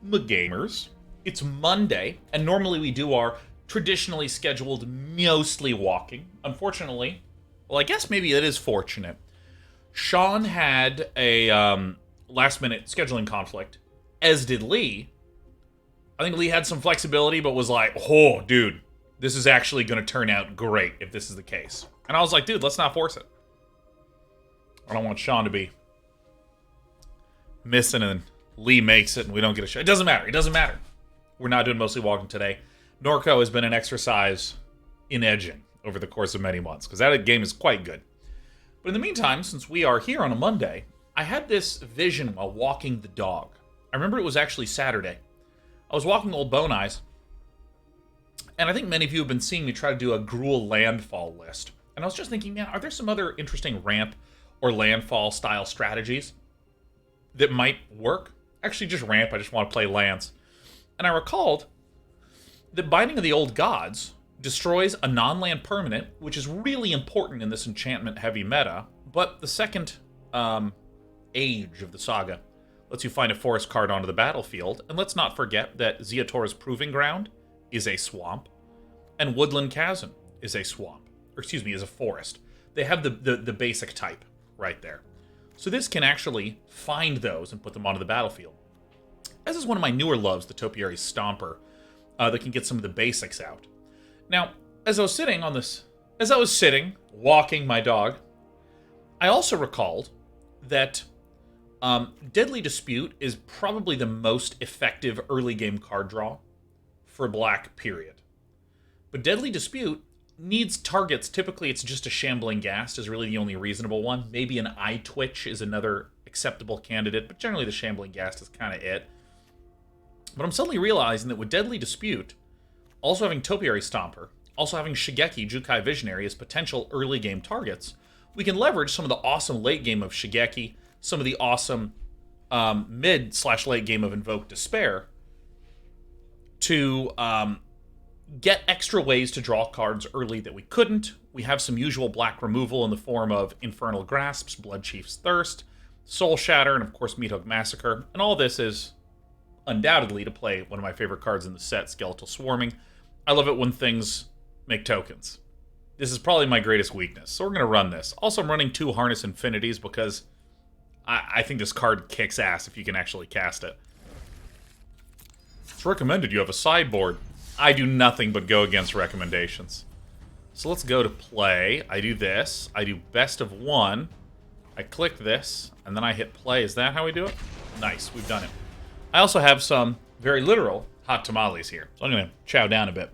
gamers. It's Monday, and normally we do our traditionally scheduled mostly walking. Unfortunately, well, I guess maybe it is fortunate. Sean had a last-minute scheduling conflict, as did Lee. I think Lee had some flexibility, but was like, oh, dude, this is actually going to turn out great if this is the case. And I was like, dude, let's not force it. I don't want Sean to be missing and Lee makes it and we don't get a show. It doesn't matter. It doesn't matter. We're not doing mostly walking today. Norco has been an exercise in edging over the course of many months, because that game is quite good. But in the meantime, since we are here on a Monday, I had this vision while walking the dog. I remember it was actually Saturday. I was walking Old Bone Eyes, and I think many of you have been seeing me try to do a Gruul landfall list. And I was just thinking, man, are there some other interesting ramp or landfall style strategies that might work? Actually, just ramp, I just want to play lands. And I recalled that Binding of the Old Gods destroys a non-land permanent, which is really important in this enchantment-heavy meta, but the second age of the saga lets you find a forest card onto the battlefield, and let's not forget that Ziatora's Proving Ground is a swamp, and Woodland Chasm is a swamp, or excuse me, is a forest. They have the basic type right there. So this can actually find those and put them onto the battlefield. This is one of my newer loves, the Topiary Stomper, that can get some of the basics out. Now, as I was sitting, walking my dog, I also recalled that Deadly Dispute is probably the most effective early game card draw for Black, period. But Deadly Dispute needs targets. Typically, it's just a Shambling Ghast is really the only reasonable one. Maybe an Eye Twitch is another acceptable candidate, but generally the Shambling Ghast is kind of it. But I'm suddenly realizing that with Deadly Dispute, also having Topiary Stomper, also having Shigeki Jukai Visionary as potential early game targets, we can leverage some of the awesome late game of Shigeki, some of the awesome mid/late game of Invoke Despair, to get extra ways to draw cards early that we couldn't. We have some usual black removal in the form of Infernal Grasps, Bloodchief's Thirst, Soul Shatter, and of course Meathook Massacre. And all this is undoubtedly to play one of my favorite cards in the set, Skeletal Swarming. I love it when things make tokens. This is probably my greatest weakness, so we're going to run this. Also, I'm running 2 Harness Infinities because I think this card kicks ass if you can actually cast it. It's recommended you have a sideboard. I do nothing but go against recommendations. So let's go to play. I do this. I do best of 1. I click this, and then I hit play. Is that how we do it? Nice, we've done it. I also have some very literal hot tamales here, so I'm going to chow down a bit.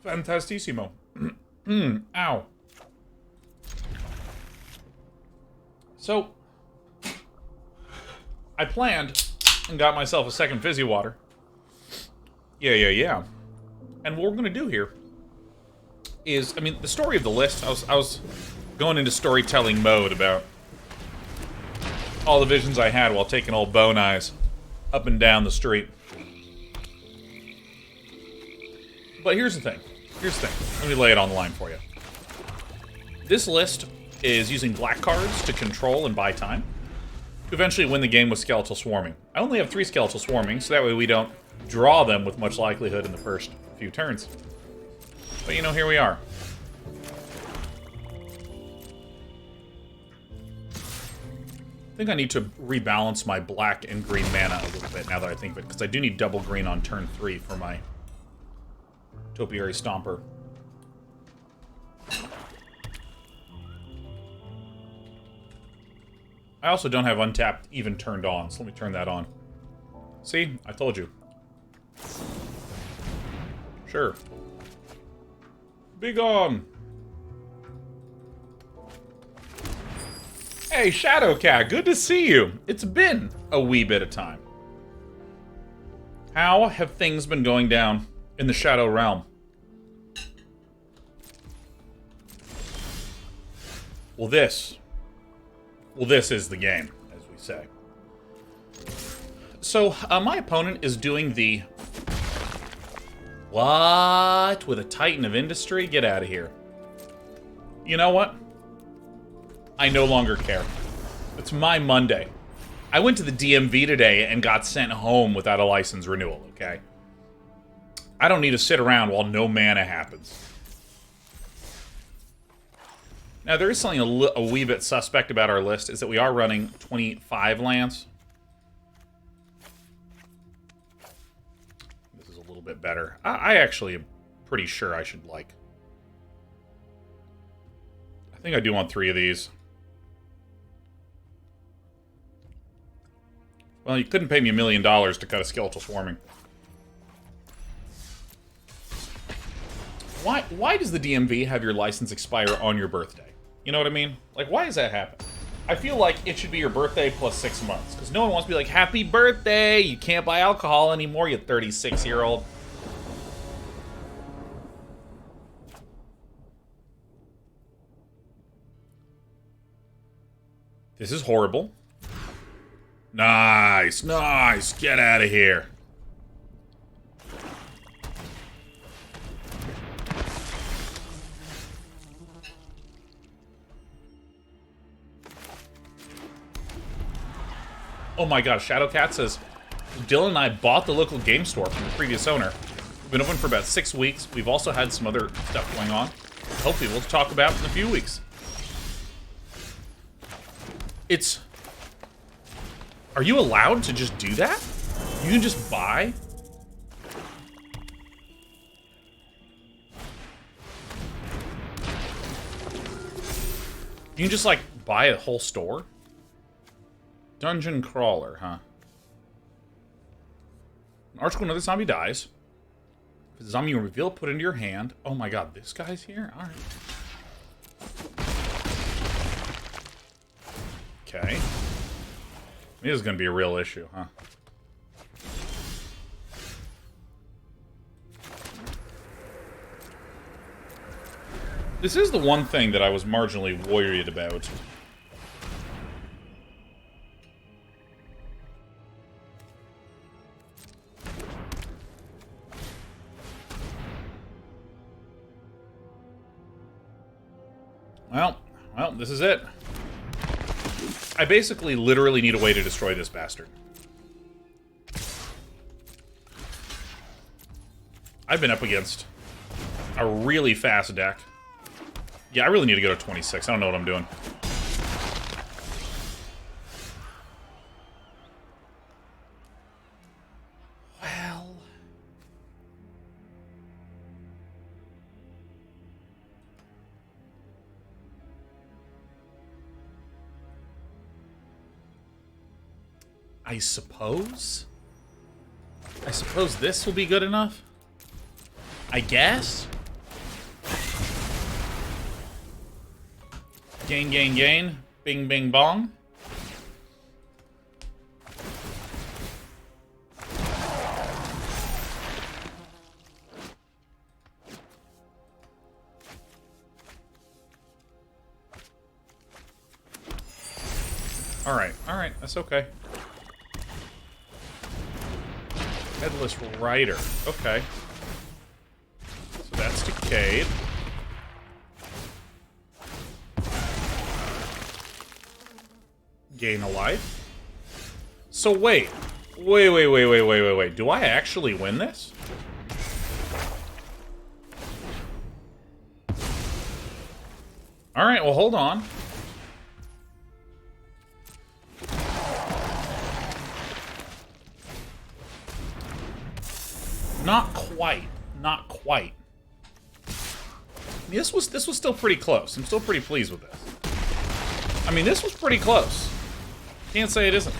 Fantastissimo. Ow. So, I planned and got myself a second fizzy water. Yeah. And what we're going to do here is, I mean, the story of the list, I was going into storytelling mode about all the visions I had while taking Old Bone Eyes up and down the street. But here's the thing. Let me lay it on the line for you. This list is using black cards to control and buy time to eventually win the game with Skeletal Swarming. I only have 3 Skeletal Swarming, so that way we don't draw them with much likelihood in the first few turns. But you know, here we are. I think I need to rebalance my black and green mana a little bit now that I think of it, because I do need double green on turn 3 for my Topiary Stomper. I also don't have Untapped even turned on, so let me turn that on. See? I told you. Sure. Be gone! Hey, Shadowcat, good to see you! It's been a wee bit of time. How have things been going down in the Shadow Realm? Well, this is the game, as we say. So, my opponent is doing the... What? With a Titan of Industry? Get out of here. You know what? I no longer care. It's my Monday. I went to the DMV today and got sent home without a license renewal, okay? I don't need to sit around while no mana happens. Now, there is something a wee bit suspect about our list, is that we are running 25 lands. This is a little bit better. I actually am pretty sure I should, like... I think I do want 3 of these. Well, you couldn't pay me $1 million to cut a Skeletal Swarming. Why does the DMV have your license expire on your birthday? You know what I mean? Like, why does that happen? I feel like it should be your birthday plus 6 months. Because no one wants to be like, happy birthday! You can't buy alcohol anymore, you 36-year-old. This is horrible. Nice, nice. Get out of here. Oh my god, Shadowcat says, Dylan and I bought the local game store from the previous owner. We've been open for about 6 weeks. We've also had some other stuff going on. Hopefully we'll talk about in a few weeks. It's... Are you allowed to just do that? You can just buy? You can just, like, buy a whole store? Dungeon Crawler, huh? An Archcle, another zombie dies. If the zombie you reveal, put into your hand. Oh my god, this guy's here? Alright. Okay. This is gonna be a real issue, huh? This is the one thing that I was marginally worried about. Well, this is it. I basically literally need a way to destroy this bastard. I've been up against a really fast deck. Yeah, I really need to go to 26. I don't know what I'm doing. Well... I suppose this will be good enough? I guess? Gain, gain, gain. Bing, bing, bong. Alright, that's okay. Headless Rider. Okay. So that's decayed. Gain a life. So wait. Wait. Do I actually win this? Alright, well hold on. Not quite. Not quite. I mean, this was still pretty close. I'm still pretty pleased with this. I mean, this was pretty close. Can't say it isn't.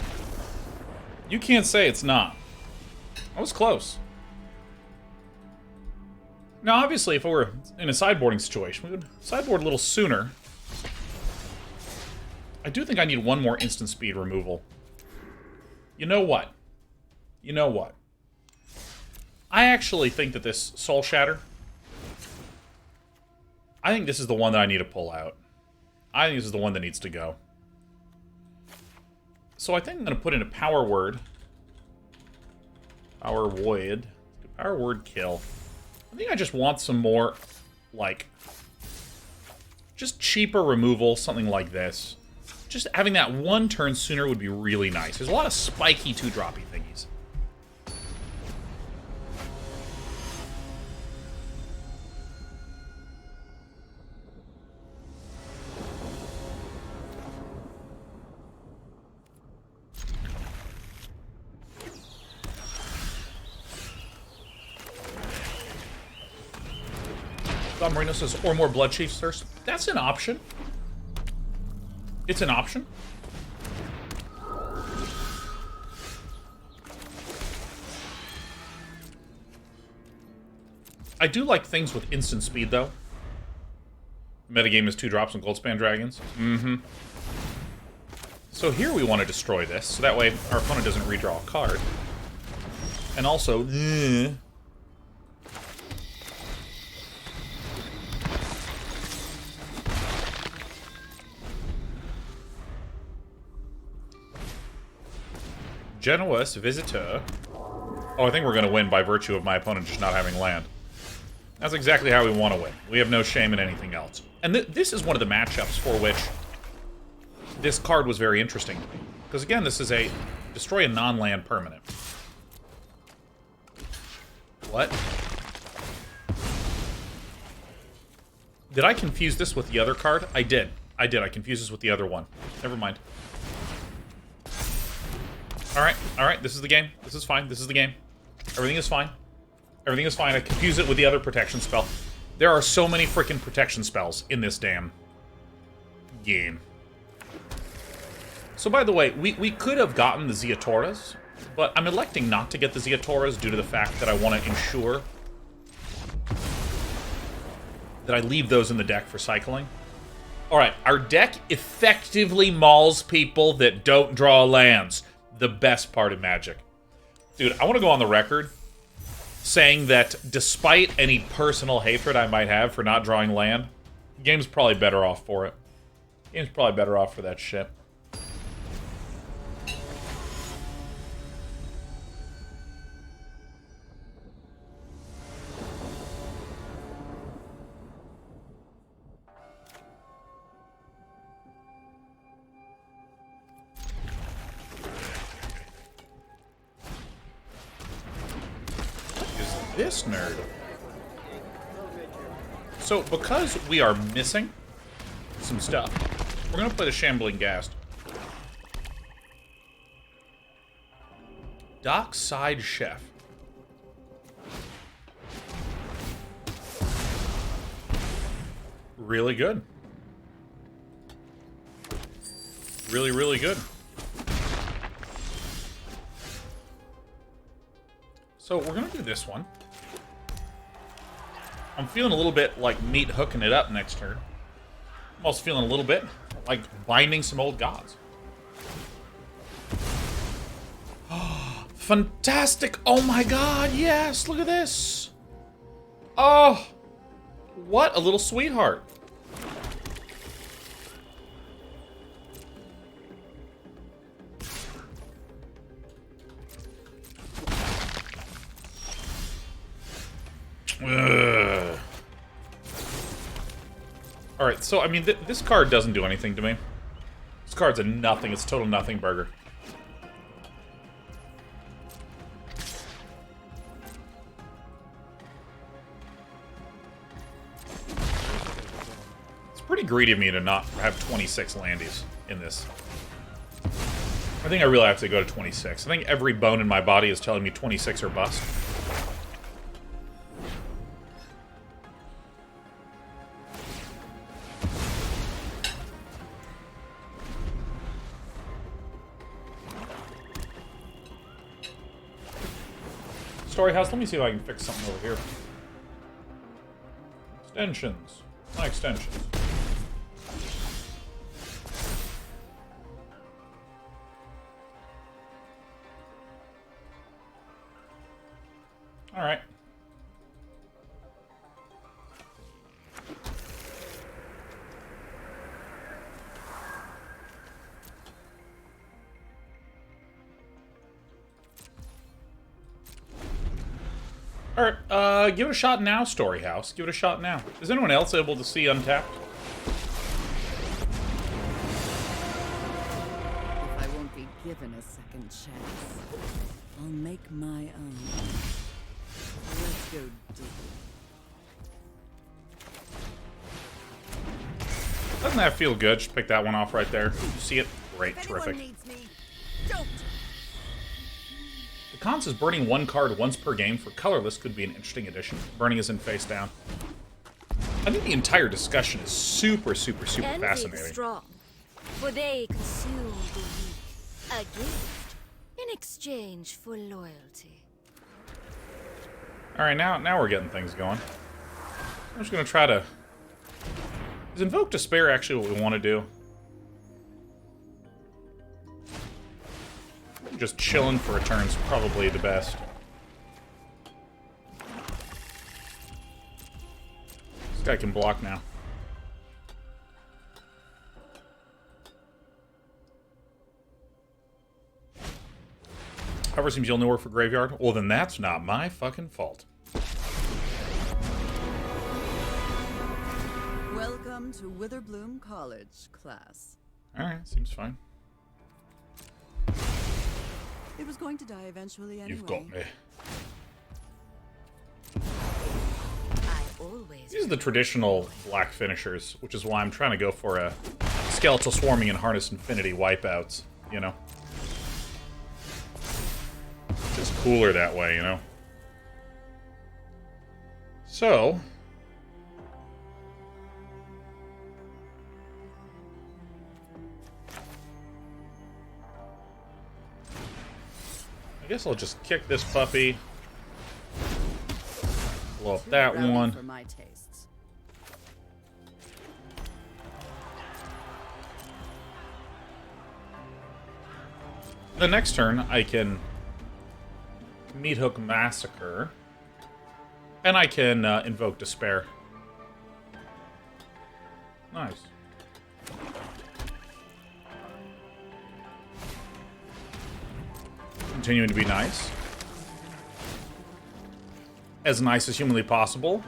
You can't say it's not. I was close. Now, obviously, if I were in a sideboarding situation, we would sideboard a little sooner. I do think I need one more instant speed removal. You know what? You know what? I actually think that this Soul Shatter, I think this is the one that I need to pull out. I think this is the one that needs to go. So I think I'm going to put in a power word. Power void. Power word kill. I think I just want some more, like, just cheaper removal, something like this. Just having that one turn sooner would be really nice. There's a lot of spiky 2-droppy thingies. Don Marino says, or more Bloodchief thirst. That's an option. It's an option. I do like things with instant speed, though. Metagame is 2 drops on Goldspan Dragons. So here we want to destroy this, so that way our opponent doesn't redraw a card. And also, Genoa's Visitor. Oh, I think we're going to win by virtue of my opponent just not having land. That's exactly how we want to win. We have no shame in anything else. And this is one of the matchups for which this card was very interesting. Because again, this is a destroy a non-land permanent. What? Did I confuse this with the other card? I did. I confused this with the other one. Never mind. Alright, this is the game. This is fine, this is the game. Everything is fine. Everything is fine. I confused it with the other protection spell. There are so many freaking protection spells in this damn game. So by the way, we could have gotten the Ziatoras, but I'm electing not to get the Ziatoras due to the fact that I want to ensure that I leave those in the deck for cycling. Alright, our deck effectively mauls people that don't draw lands. The best part of Magic. Dude, I want to go on the record saying that despite any personal hatred I might have for not drawing land, the game's probably better off for it. The game's probably better off for that shit. This nerd. So, because we are missing some stuff, we're going to play the Shambling Ghast. Dockside Chef. Really good. Really, really good. So, we're going to do this one. I'm feeling a little bit like Meat hooking it up next turn. I'm also feeling a little bit like binding some old gods. Fantastic! Oh my god, yes! Look at this! Oh! What a little sweetheart. Alright, so, I mean, this card doesn't do anything to me. This card's a nothing. It's a total nothing burger. It's pretty greedy of me to not have 26 landies in this. I think I really have to go to 26. I think every bone in my body is telling me 26 or bust. Story House, let me see if I can fix something over here. Extensions. My extensions. Alright. Alright, give it a shot now, Storyhouse. Give it a shot now. Is anyone else able to see Untapped? If I won't be given a second chance, I'll make my own. Let's go deep. Doesn't that feel good? Just pick that one off right there. You see it? Great, terrific. Needs me, don't. The cons is burning one card once per game for colorless could be an interesting addition. Burning is in face down. I think the entire discussion is super fascinating. Strong, for they consume the weak, a gift in exchange for loyalty. All right, now we're getting things going. I'm just gonna try to. Is Invoke Despair actually what we want to do? Just chilling for a turn's probably the best. This guy can block now. Hover seems to only work for Graveyard. Well, then that's not my fucking fault. Welcome to Witherbloom College, class. Alright, seems fine. It was going to die eventually anyway. You've got me. I always. These are the traditional black finishers, which is why I'm trying to go for a Skeletal Swarming and Harness Infinity wipeouts, you know? Just cooler that way, you know? So... I guess I'll just kick this puppy. Blow up that one. For my tastes. The next turn, I can Meathook Massacre, and I can Invoke Despair. Nice. Continuing to be nice. As nice as humanly possible.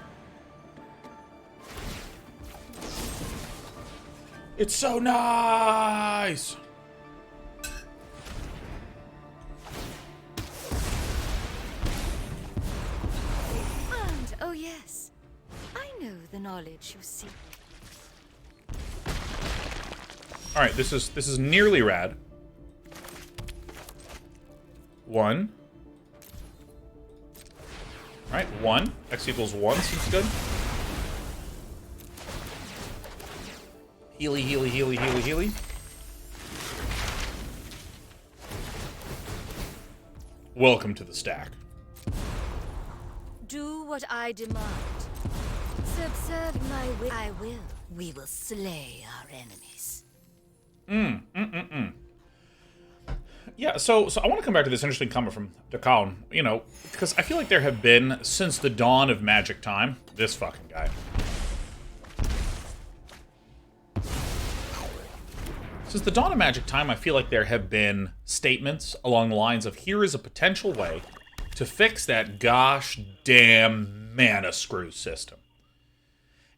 It's so nice! And, oh yes, I know the knowledge you seek. Alright, this is nearly rad. 1. Alright, 1. X equals 1 seems good. Healy, healy, healy, healy, healy. Welcome to the stack. Do what I demand. Subserve my will. I will. We will slay our enemies. Yeah, so I want to come back to this interesting comment from Dakon, you know, because I feel like there have been, since the dawn of Magic time, this fucking guy. Since the dawn of Magic time, I feel like there have been statements along the lines of, here is a potential way to fix that gosh damn mana screw system.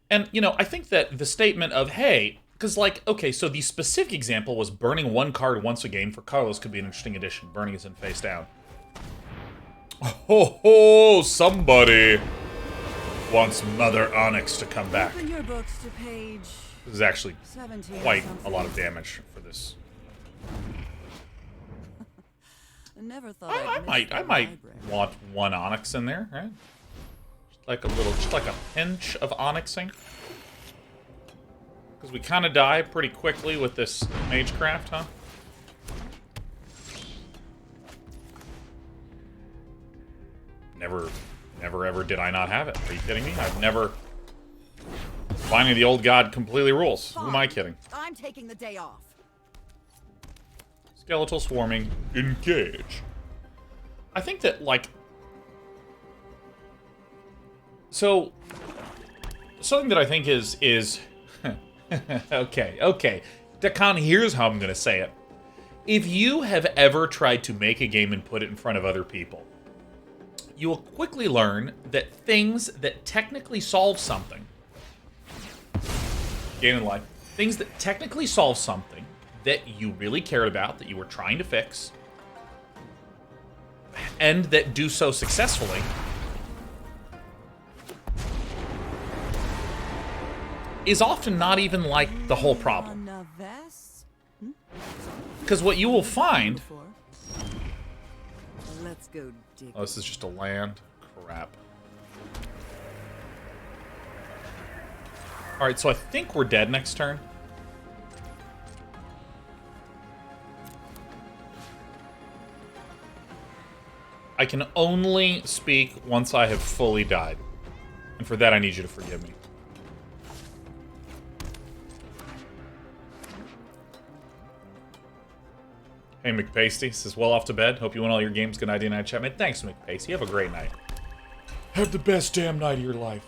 And, you know, I think that the statement of, hey, because, like, okay, so the specific example was burning one card once a game for colorless could be an interesting addition. Burning is in face down. Oh, somebody wants Mother Onyx to come back. Open your books to page This is actually 17 quite something. a lot of damage for this. I never thought I I'd might want one Onyx in there, right? Just like a pinch of Onyxing. Because we kind of die pretty quickly with this Magecraft, huh? Never ever did I not have it. Are you kidding me? I've never... Finally, the old god completely rules. Who am I kidding? I'm taking the day off. Skeletal Swarming, engage. I think that, like... So... Something that I think is... okay. Dakon, here's how I'm going to say it. If you have ever tried to make a game and put it in front of other people, you will quickly learn that things that technically solve something, gain in life, things that technically solve something that you really cared about, that you were trying to fix, and that do so successfully, is often not even like the whole problem. Because what you will find... Let's go dig. Oh, this is just a land? Crap. Alright, so I think we're dead next turn. I can only speak once I have fully died. And for that, I need you to forgive me. Hey, McPasty says, well off to bed. Hope you win all your games. Good night, night chat. Man, thanks, McPasty. Have a great night. Have the best damn night of your life.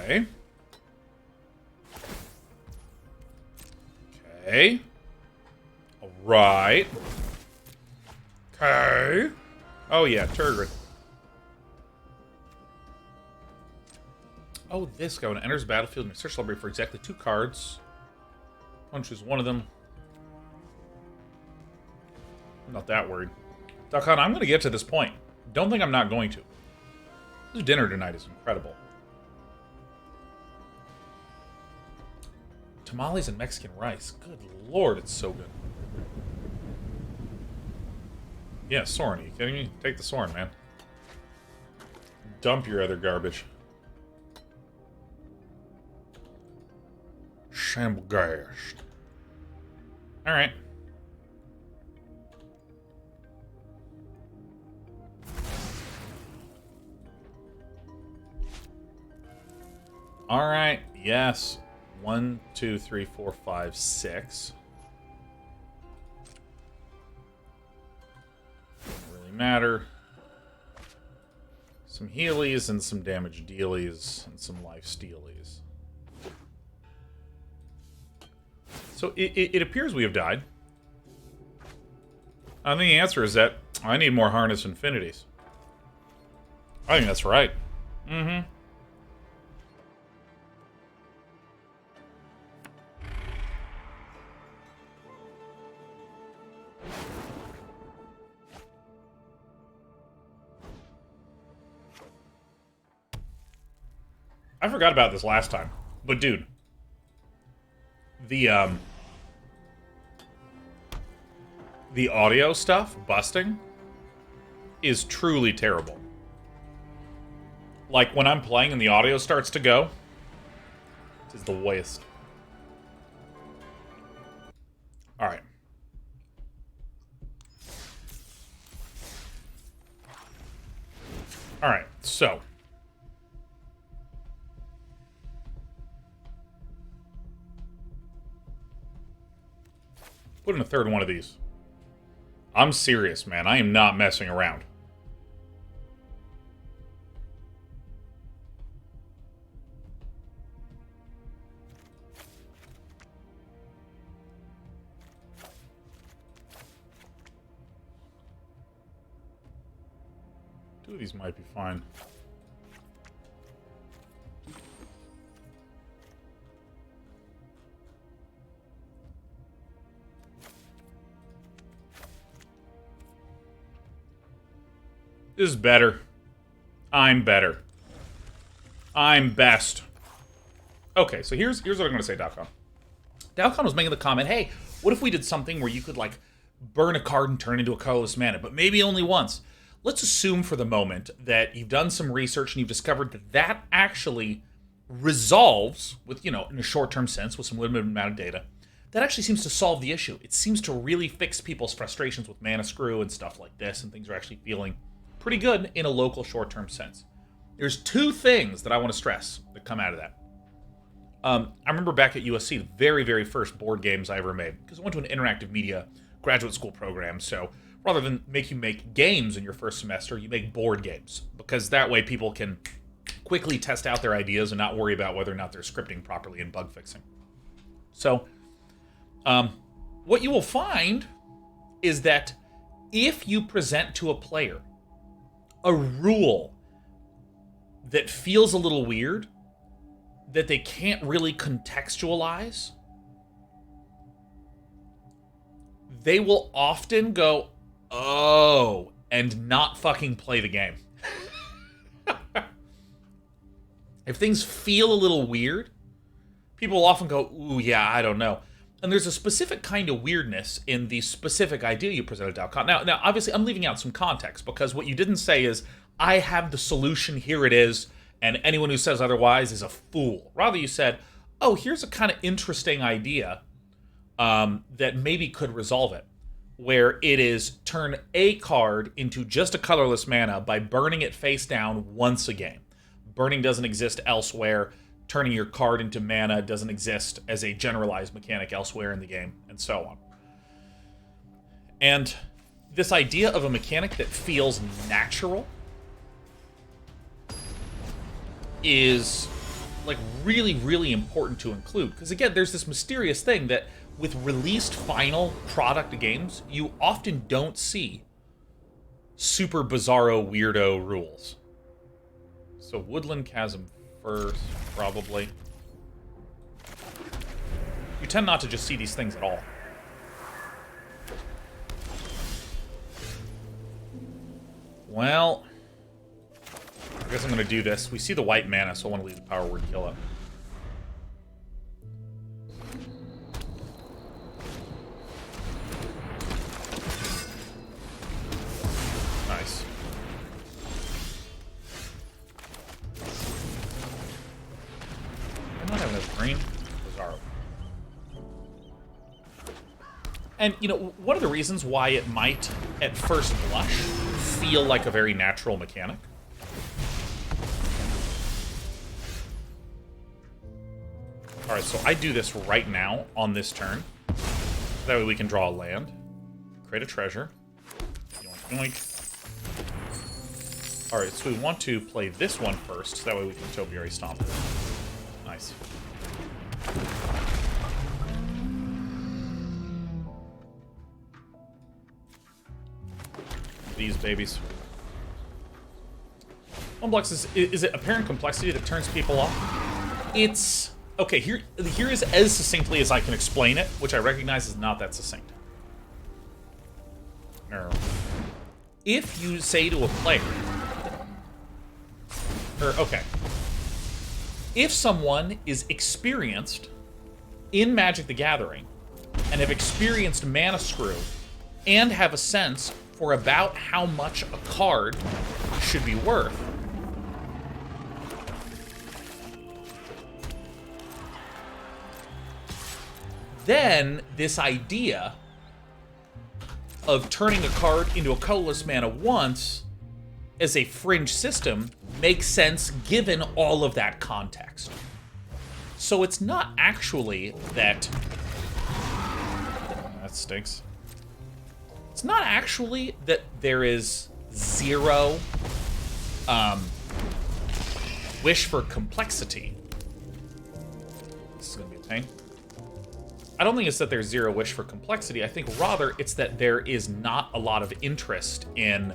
Okay. Okay. All right. Okay. Oh, yeah, Turgid. Oh, this guy, when it enters the battlefield, you search the library for exactly 2 cards. One choose one of them. I'm not that worried. Duckhon, I'm going to get to this point. Don't think I'm not going to. This dinner tonight is incredible. Tamales and Mexican rice. Good lord, it's so good. Yeah, Soren, are you kidding me? Take the Soren, man. Dump your other garbage. Shamblegast. Alright. Alright, yes. 1, 2, 3, 4, 5, 6. Doesn't really matter. Some healies and some damage dealies and some life stealies. So it appears we have died. I think the answer is that I need more Harness Infinities. I think that's right. Mm-hmm. I forgot about this last time, but dude, the audio stuff, busting, is truly terrible. Like, when I'm playing and the audio starts to go, it is the worst. Alright. Alright, so... put in a third one of these. I'm serious, man. I am not messing around. Two of these might be fine. This is better. I'm better. I'm best. Okay, so here's what I'm going to say, Dalcon. Dalcon was making the comment, hey, what if we did something where you could, like, burn a card and turn into a colorless mana, but maybe only once? Let's assume for the moment that you've done some research and you've discovered that that actually resolves, with, you know, in a short-term sense, with some limited amount of data, that actually seems to solve the issue. It seems to really fix people's frustrations with mana screw and stuff like this, and things are actually feeling pretty good in a local short-term sense. There's 2 things that I want to stress that come out of that. I remember back at USC, the very, very first board games I ever made, because I went to an interactive media graduate school program, so rather than make you make games in your first semester, you make board games, because that way people can quickly test out their ideas and not worry about whether or not they're scripting properly and bug fixing. So, what you will find is that if you present to a player a rule that feels a little weird, that they can't really contextualize, they will often go, oh, and not fucking play the game. If things feel a little weird, people will often go, ooh, yeah, I don't know. And there's a specific kind of weirdness in the specific idea you presented to Dalcon. Now, obviously, I'm leaving out some context, because what you didn't say is, I have the solution, here it is, and anyone who says otherwise is a fool. Rather, you said, oh, here's a kind of interesting idea that maybe could resolve it, where it is turn a card into just a colorless mana by burning it face down once a game. Burning doesn't exist elsewhere. Turning your card into mana doesn't exist as a generalized mechanic elsewhere in the game, and so on. And this idea of a mechanic that feels natural is like really, really important to include. Because again, there's this mysterious thing that with released final product games, you often don't see super bizarro weirdo rules. So Woodland Chasm first, probably. You tend not to just see these things at all. Well, I guess I'm going to do this. We see the white mana, so I want to leave the power word kill up. Nice. I don't have enough green. Bizarro. And, you know, one of the reasons why it might, at first blush, feel like a very natural mechanic Alright, so I do this right now on this turn. That way we can draw a land. Create a treasure. Yoink, yoink. Alright, so we want to play this one first, so that way we can Topiary Stomper. Nice. These babies. One-Blux is it apparent complexity that turns people off? It's... Okay, here is as succinctly as I can explain it, which I recognize is not that succinct. No. If you say to a player... If someone is experienced in Magic the Gathering, and have experienced Mana Screw, and have a sense for about how much a card should be worth, then this idea of turning a card into a colorless mana once as a fringe system makes sense given all of that context. So it's not actually that... That stinks. It's not actually that there is zero wish for complexity. This is going to be a pain. I don't think it's that there's zero wish for complexity. I think rather it's that there is not a lot of interest in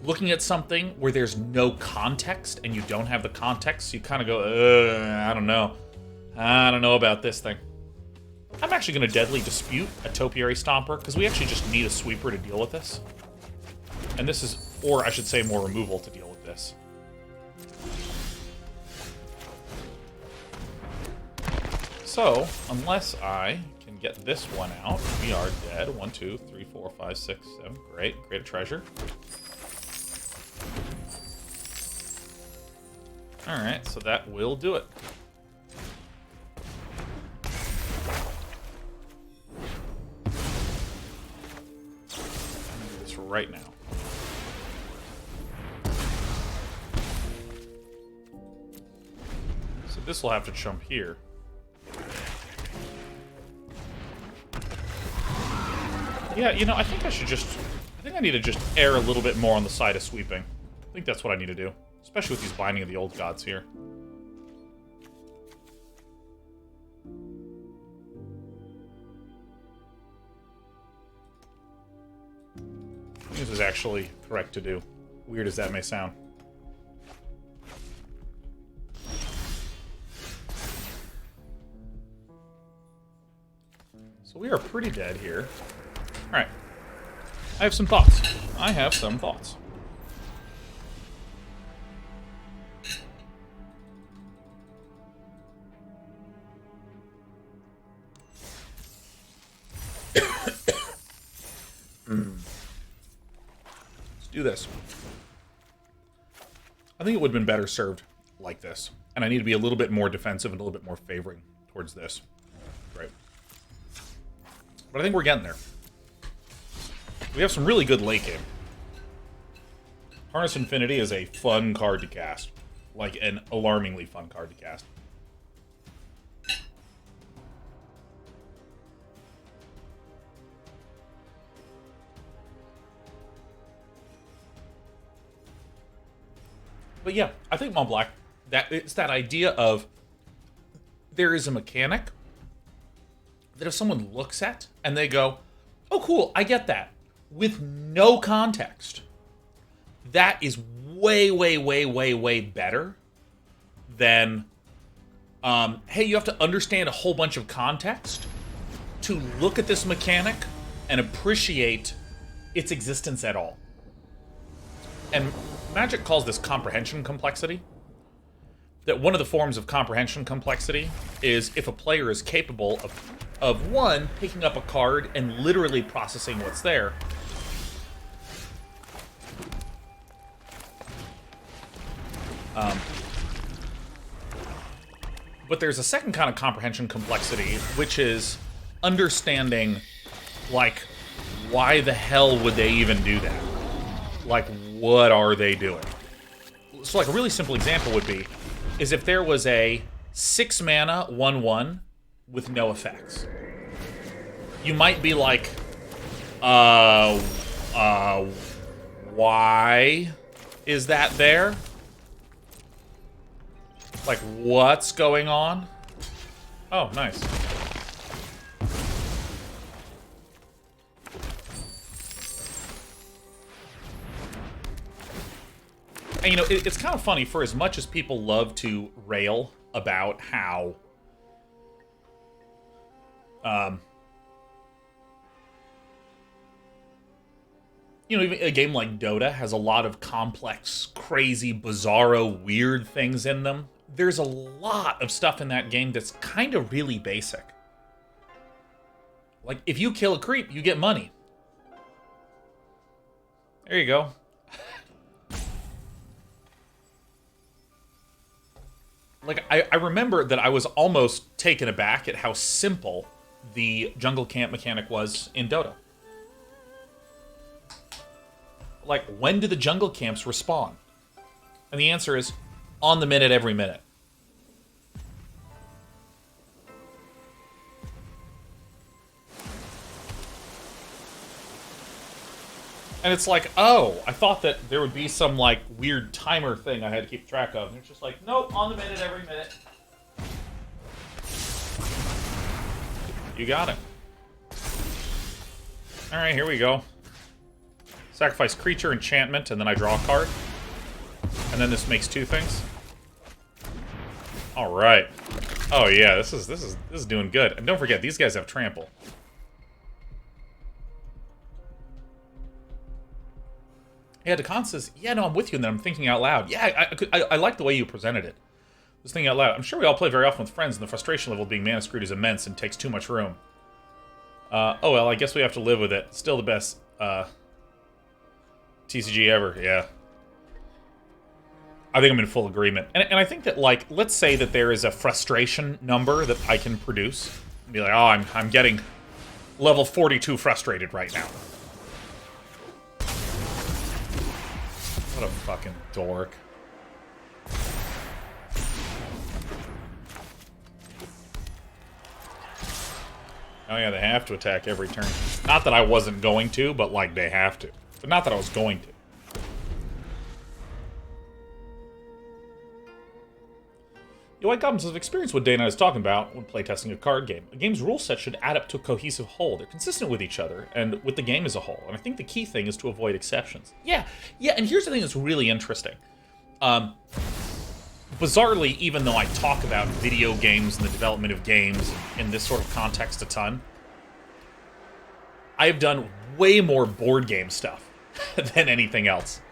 looking at something where there's no context and you don't have the context. So you kind of go, I don't know. I don't know about this thing. I'm actually going to deadly dispute a Topiary Stomper because we actually just need a sweeper to deal with this. And this is, or I should say more removal to deal with this. So, unless I can get this one out, we are dead. 1, 2, 3, 4, 5, 6, 7. Great. Create a treasure. Alright, so that will do it. Do this right now. So this will have to jump here. I think think I need to just err a little bit more on the side of sweeping. I think that's what I need to do. Especially with these Binding of the Old Gods here. I think this is actually correct to do. Weird as that may sound. So we are pretty dead here. Alright. I have some thoughts. I have some thoughts. Let's do this. I think it would have been better served like this. And I need to be a little bit more defensive and a little bit more favoring towards this. Right. But I think we're getting there. We have some really good late game. Harness Infinity is a fun card to cast. Like, an alarmingly fun card to cast. But yeah, I think Mont Black, it's that idea of there is a mechanic that if someone looks at and they go, oh cool, I get that, with no context, that is way, way, way, way, way better than, hey, you have to understand a whole bunch of context to look at this mechanic and appreciate its existence at all. And Magic calls this comprehension complexity. That one of the forms of comprehension complexity is if a player is capable of one, picking up a card and literally processing what's there. But there's a second kind of comprehension complexity, which is understanding, like, why the hell would they even do that? Like, what are they doing? So, like, a really simple example would be, is if there was a 6-mana 1/1 with no effects. You might be like, why is that there? Like, what's going on? Oh, nice. And, you know, it's kind of funny, for as much as people love to rail about how, you know, even a game like Dota has a lot of complex, crazy, bizarro, weird things in them. There's a lot of stuff in that game that's kind of really basic. Like, if you kill a creep, you get money. There you go. Like, I remember that I was almost taken aback at how simple the jungle camp mechanic was in Dota. Like, when do the jungle camps respawn? And the answer is, on the minute, every minute. And it's like, oh, I thought that there would be some, like, weird timer thing I had to keep track of. And it's just like, nope, on the minute, every minute. You got it. Alright, here we go. Sacrifice creature, enchantment, and then I draw a card. And then this makes two things. Alright. Oh yeah, this is doing good. And don't forget, these guys have trample. Yeah, DeCon says, yeah, no, I'm with you, and then I'm thinking out loud. Yeah, I like the way you presented it. Just thinking out loud. I'm sure we all play very often with friends, and the frustration level of being mana screwed is immense and takes too much room. Oh, well, I guess we have to live with it. Still the best TCG ever, yeah. I think I'm in full agreement. And I think that, like, let's say that there is a frustration number that I can produce. And be like, oh, I'm getting level 42 frustrated right now. What a fucking dork. Oh yeah, they have to attack every turn. Not that I wasn't going to, but like they have to. But not that I was going to. White Goblins have experienced what Dana is talking about when playtesting a card game. A game's rule set should add up to a cohesive whole. They're consistent with each other and with the game as a whole. And I think the key thing is to avoid exceptions. Yeah, and here's the thing that's really interesting. Bizarrely, even though I talk about video games and the development of games in this sort of context a ton, I have done way more board game stuff than anything else.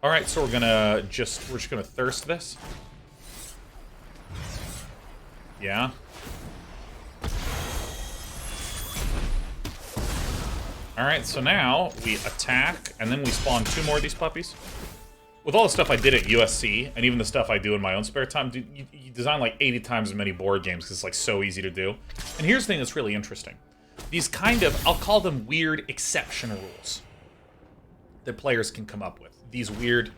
All right, so we're just gonna thirst this. Yeah. All right, so now we attack, and then we spawn 2 more of these puppies. With all the stuff I did at USC, and even the stuff I do in my own spare time, you design like 80 times as many board games because it's like so easy to do. And here's the thing that's really interesting. These kind of, I'll call them weird exception rules that players can come up with. These weird...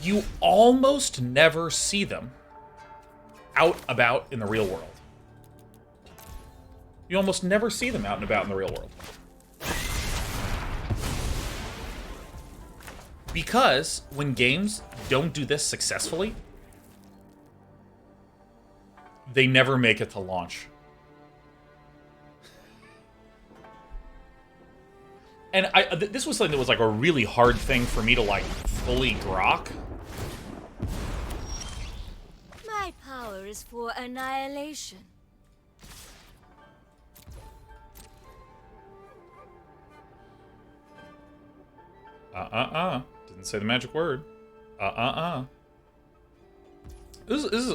you almost never see them out about in the real world. You almost never see them out and about in the real world. Because when games don't do this successfully, they never make it to launch. And this was something that was like a really hard thing for me to like fully grok. My power is for annihilation. Didn't say the magic word. This is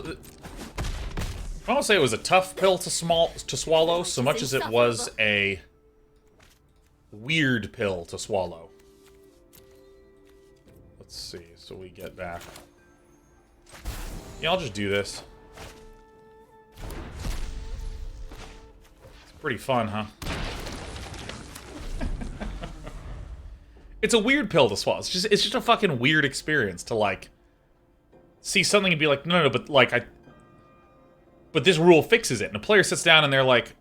I don't say it was a tough pill to swallow so much as it was a weird pill to swallow. Let's see, so we get back. Yeah, I'll just do this. It's pretty fun, huh? It's a weird pill to swallow. It's just a fucking weird experience to like see something and be like, no, but like but this rule fixes it. And a player sits down and they're like,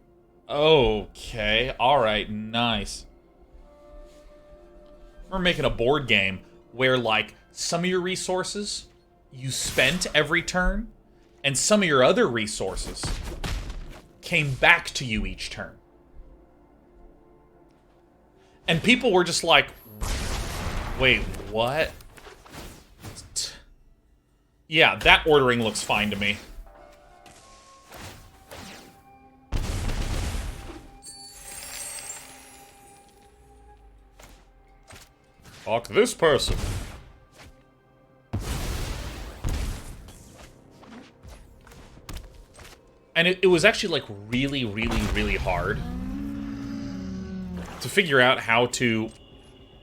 okay, all right, nice. We're making a board game where like some of your resources you spent every turn, and some of your other resources came back to you each turn. And people were just like, wait, what? Yeah, that ordering looks fine to me. Talk to this person. And it was actually like really, really, really hard to figure out how to...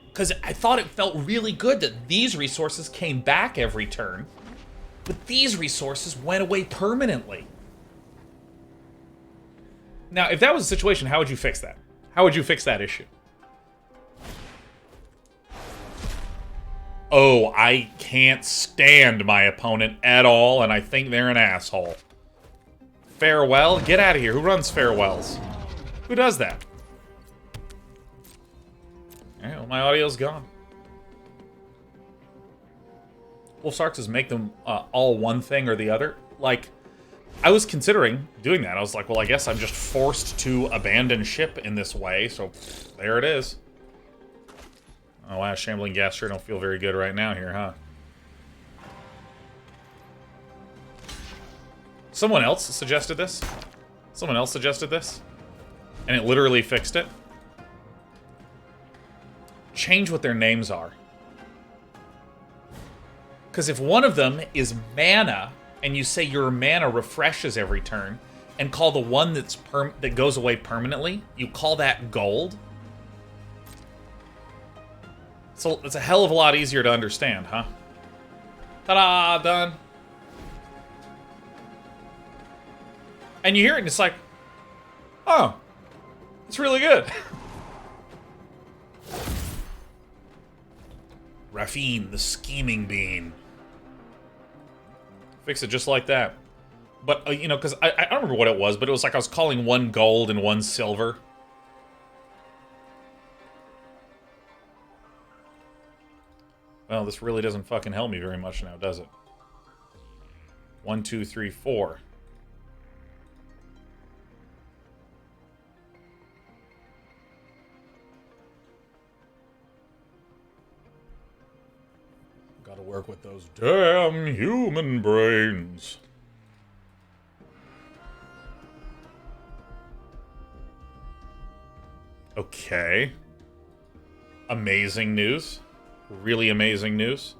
Because I thought it felt really good that these resources came back every turn, but these resources went away permanently. Now, if that was the situation, how would you fix that? How would you fix that issue? Oh, I can't stand my opponent at all, and I think they're an asshole. Farewell? Get out of here. Who runs farewells? Who does that? Alright, well, my audio's gone. Wolf's Arcs is make them all one thing or the other. Like, I was considering doing that. I was like, well, I guess I'm just forced to abandon ship in this way, so there it is. Oh, wow, Shambling Gas sure don't feel very good right now here, huh? Someone else suggested this. Someone else suggested this. And it literally fixed it. Change what their names are. Because if one of them is mana, and you say your mana refreshes every turn, and call the one that goes away permanently, you call that gold. So it's a hell of a lot easier to understand, huh? Ta-da! Done. And you hear it and it's like, oh, it's really good. Rafine, the scheming bean. Fix it just like that. But, you know, because I don't remember what it was, but it was like I was calling 1 gold and 1 silver. Well, this really doesn't fucking help me very much now, does it? 1, 2, 3, 4. Gotta work with those damn human brains. Okay. Amazing news. Really amazing news.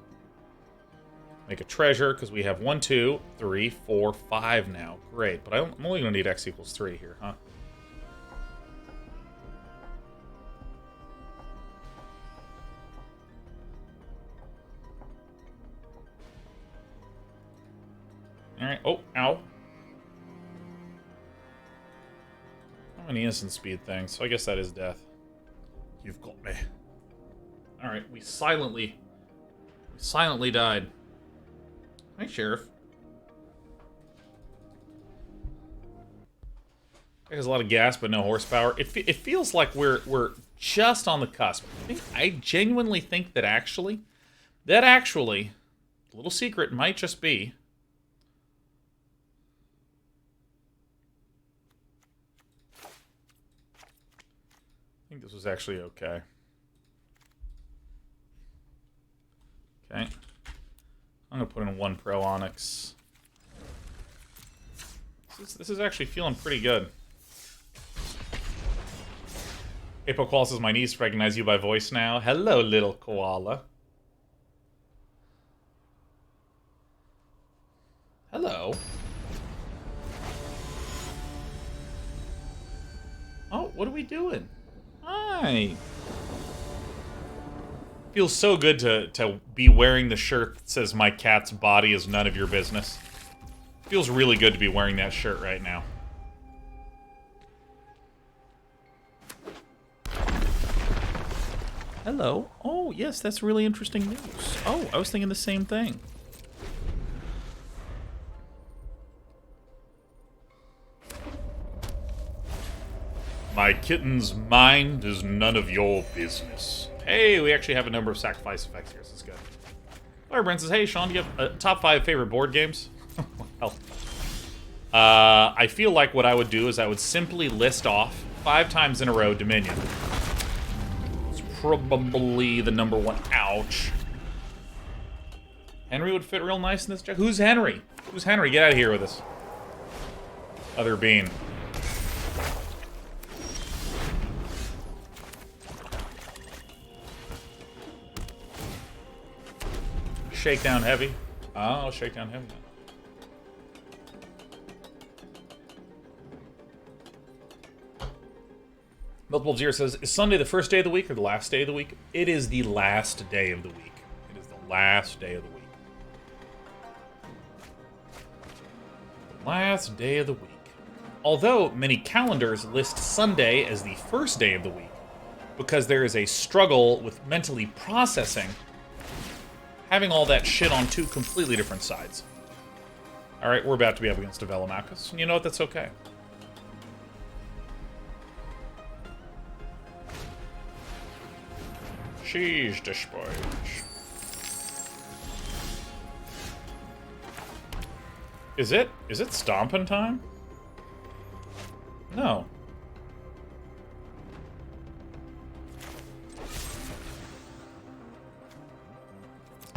Make a treasure, because we have 1, 2, 3, 4, 5 now. Great, but I'm only going to need X equals 3 here, huh? Alright, oh, ow. I don't have any instant speed thing, so I guess that is death. You've got me. Alright, we silently died. Hi, Sheriff. There's a lot of gas, but no horsepower. It feels like we're just on the cusp. I genuinely think that actually, a little secret might just be. I think this was actually okay. Okay. I'm going to put in 1 Pro Onyx. This is actually feeling pretty good. Apoqual says, my niece recognize you by voice now. Hello, little koala. Hello. Oh, what are we doing? Hi. Feels so good to be wearing the shirt that says my cat's body is none of your business. Feels really good to be wearing that shirt right now. Hello. Oh, yes, that's really interesting news. Oh, I was thinking the same thing. My kitten's mind is none of your business. Hey, we actually have a number of sacrifice effects here, so it's good. Lair Brent says, hey, Sean, do you have top 5 favorite board games? Well, I feel like what I would do is I would simply list off 5 times in a row Dominion. It's probably the number 1. Ouch. Henry would fit real nice in this deck. Who's Henry? Who's Henry? Get out of here with us. Other bean. Shakedown heavy. Oh, shakedown heavy. Multiple Zero says, is Sunday the first day of the week or the last day of the week? It is the last day of the week. It is the last day of the week. Last day of the week. Although many calendars list Sunday as the first day of the week, because there is a struggle with mentally processing having all that shit on 2 completely different sides. Alright, we're about to be up against a Velomachus, and you know what? That's okay. Sheesh, Dishboy. Is it stomping time? No.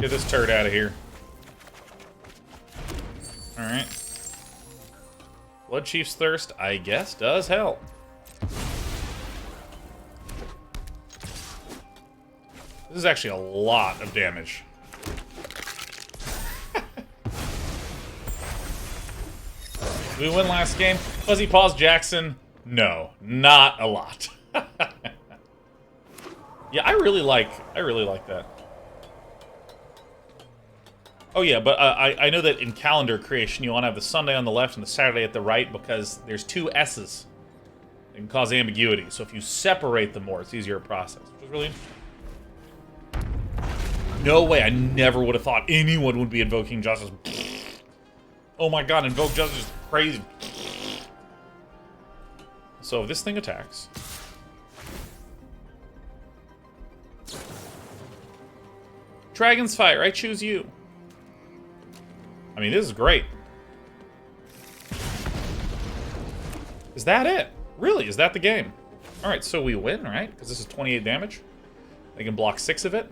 Get this turd out of here. Alright. Bloodchief's Thirst, I guess, does help. This is actually a lot of damage. Did we win last game? Fuzzy Paws Jackson? No, not a lot. Yeah, I really like that. Oh yeah, but I know that in calendar creation you want to have the Sunday on the left and the Saturday at the right because there's 2 S's. It can cause ambiguity. So if you separate them more, it's easier to process, which is really interesting. No way, I never would have thought anyone would be invoking justice. Oh my god, Invoke Justice is crazy. So if this thing attacks... Dragon's Fire, I choose you. I mean, this is great. Is that it? Really? Is that the game? Alright, so we win, right? Because this is 28 damage. They can block 6 of it.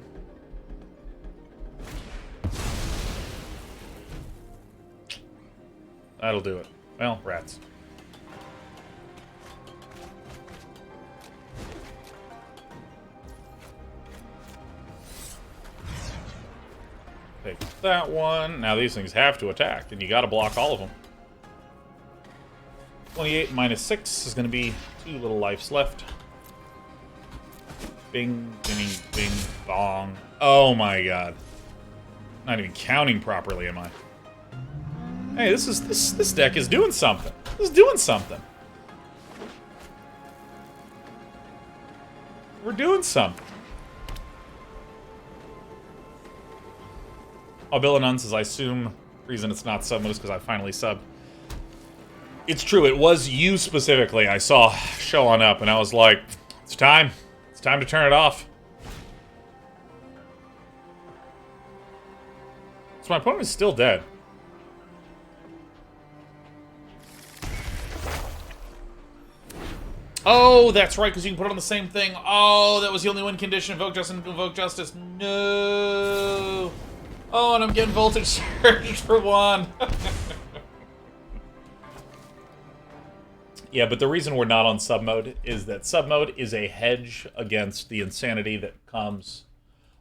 That'll do it. Well, rats. Take that one. Now these things have to attack, and you gotta block all of them. 28 minus 6 is gonna be 2 little lives left. Bing, bing, bing, bong. Oh my god. Not even counting properly, am I? Hey, this deck is doing something. This is doing something. We're doing something. Billinon says, I assume the reason it's not sub mode is because I finally subbed. It's true, it was you specifically I saw showing up, and I was like, it's time. It's time to turn it off. So my opponent is still dead. Oh, that's right, because you can put it on the same thing. Oh, that was the only win condition. Invoke Justice, Invoke Justice. No. Oh, and I'm getting Voltage Surge for 1. Yeah, but the reason we're not on sub mode is that sub mode is a hedge against the insanity that comes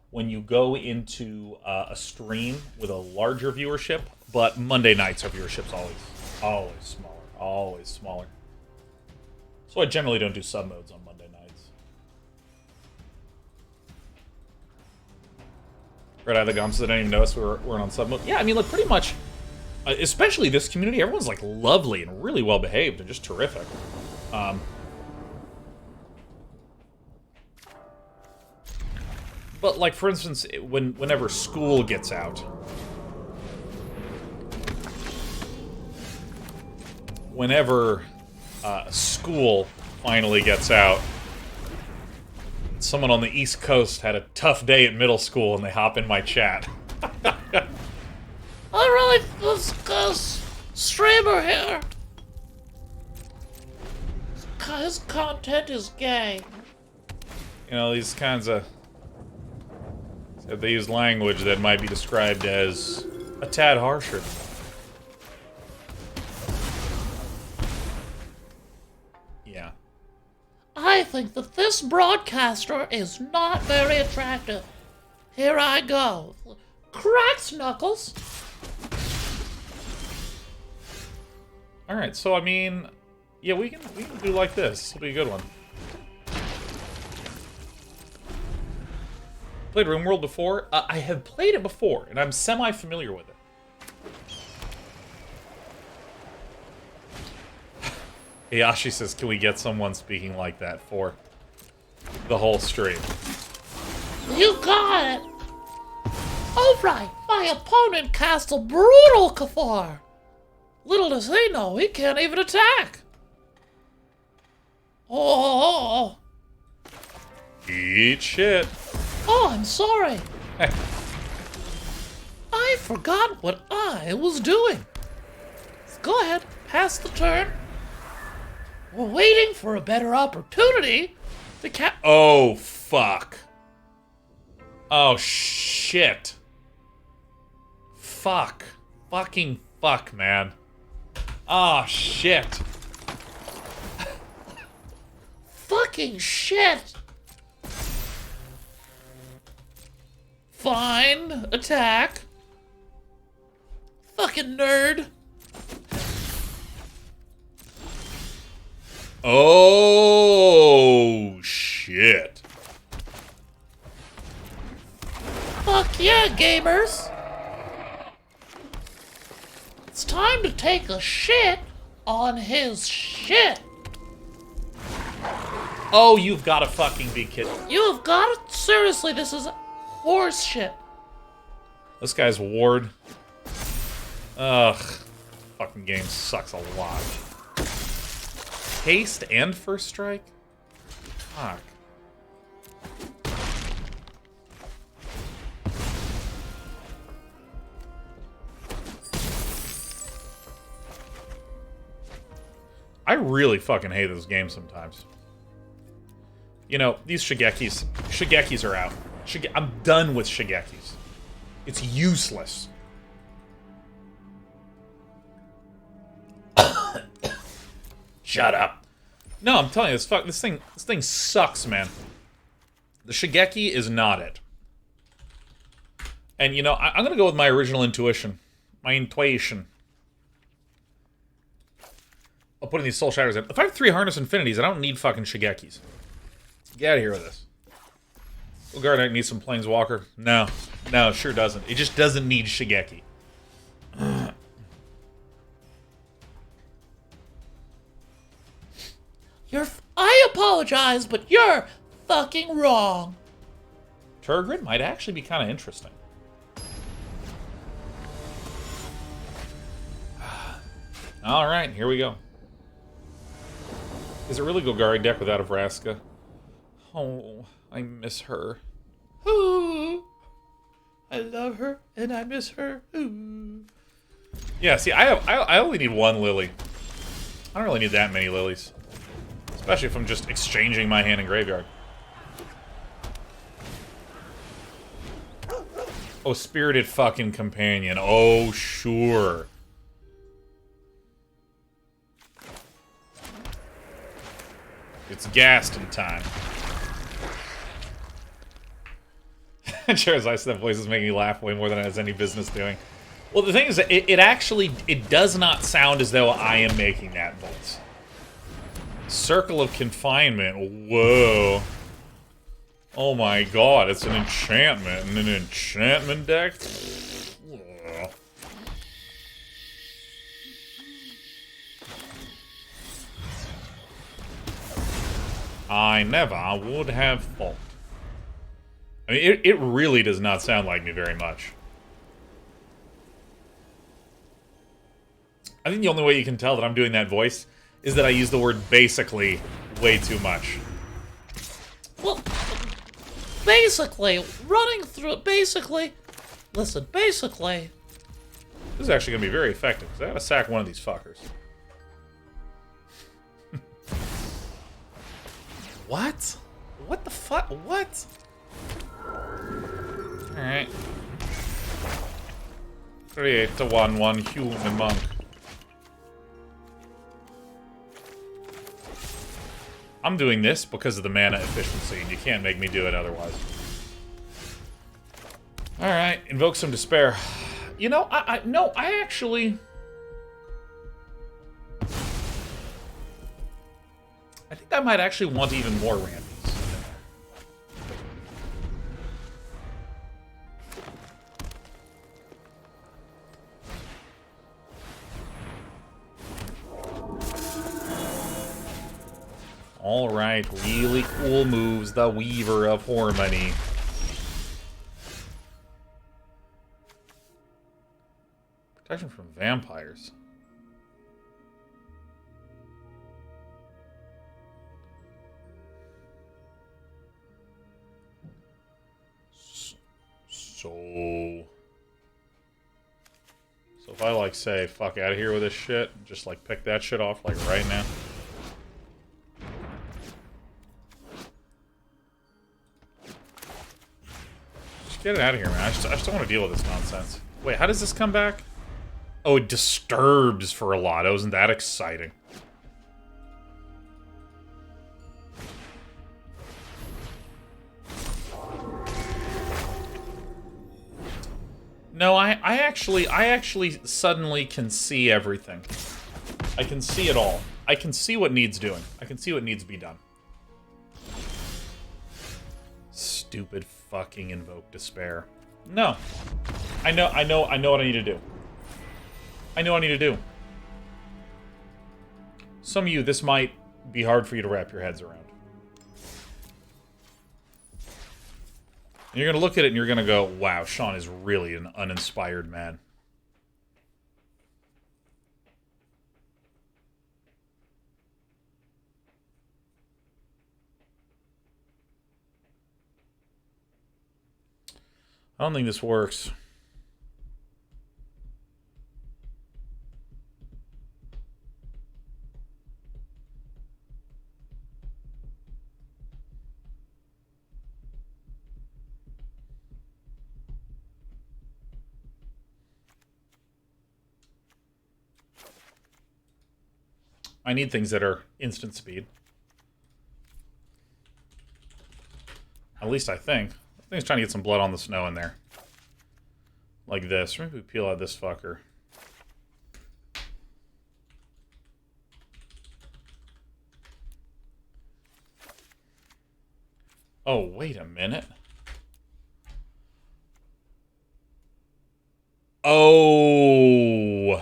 when you go into a stream with a larger viewership, but Monday nights our viewership's always smaller, always smaller. So I generally don't do sub modes on Monday nights. Red Eye the Gum said I didn't even notice we weren't on sub mode. Yeah, I mean, like, pretty much, especially this community, everyone's, like, lovely and really well behaved and just terrific. But, like, for instance, whenever school gets out, whenever school finally gets out, someone on the East Coast had a tough day at middle school and they hop in my chat. I really discuss streamer here. His content is gay. You know, these kinds of... They use language that might be described as a tad harsher. Yeah. I think that this broadcaster is not very attractive. Here I go. Cracks, Knuckles. Alright, so I mean... Yeah, we can do like this. This will be a good one. Played RimWorld before? I have played it before, and I'm semi-familiar with it. Hayashi says, can we get someone speaking like that for the whole stream? You got it. Alright, my opponent cast a brutal Kafar. Little does he know, he can't even attack. Oh. Eat shit. Oh, I'm sorry. I forgot what I was doing. Go ahead, pass the turn. We're waiting for a better opportunity to Oh, fuck. Oh, shit. Fuck. Fucking fuck, man. Oh, shit. Fucking shit. Fine, attack. Fucking nerd. Oh, shit. Fuck yeah, gamers. It's time to take a shit on his shit. Oh, you've got to fucking be kidding. You have got it. Seriously, this is horse shit. This guy's ward. Ugh. fucking game sucks a lot. Haste and first strike? Fuck. I really fucking hate this game sometimes. You know, these Shigekis are out. I'm done with Shigekis. It's useless. Shut up. No, I'm telling you, this thing sucks, man. The Shigeki is not it. And you know, I'm gonna go with my original intuition. My intuition. I'll put in these Soul Shatters in. If I have 3 Harness Infinities, I don't need fucking Shigekis. Get out of here with this. Golgari needs some Planeswalker. No. No, it sure doesn't. It just doesn't need Shigeki. I apologize, but you're fucking wrong. Turgid might actually be kind of interesting. Alright, here we go. Is it really Golgari deck without a Vraska? Oh, I miss her. Ooh, I love her and I miss her. Ooh. Yeah, see, I only need 1 Lily. I don't really need that many lilies. Especially if I'm just exchanging my hand in graveyard. Oh, Spirited fucking Companion. Oh, sure. It's Gaston time. Charizard's that voice is making me laugh way more than it has any business doing. Well, the thing is, it does not sound as though I am making that voice. Circle of Confinement. Whoa. Oh my god, it's an enchantment. And an enchantment deck? I never would have thought. I mean, it really does not sound like me very much. I think the only way you can tell that I'm doing that voice is that I use the word basically way too much. Well, basically, running through it, basically, listen, basically. This is actually going to be very effective, because I gotta sack one of these fuckers. What? What the fuck? What? Alright. 38 to 1 human monk. I'm doing this because of the mana efficiency, and you can't make me do it otherwise. Alright, invoke some despair. You know, I actually... I think I might actually want even more rampies. Alright, really cool moves, the Weaver of Harmony. Protection from vampires. So if I, like, say, fuck out of here with this shit, just, like, pick that shit off, like, right now. Just get it out of here, man. I just don't want to deal with this nonsense. Wait, how does this come back? Oh, it disturbs for a lot. Oh, isn't that exciting? No, I actually suddenly can see everything. I can see it all. I can see what needs doing. I can see what needs to be done. Stupid fucking Invoke Despair. No. I know what I need to do. I know what I need to do. Some of you, this might be hard for you to wrap your heads around. And you're going to look at it and you're going to go, wow, Sean is really an uninspired man. I don't think this works. I need things that are instant speed. At least I think. I think it's trying to get some blood on the snow in there. Like this. Maybe we peel out this fucker. Oh, wait a minute. Oh...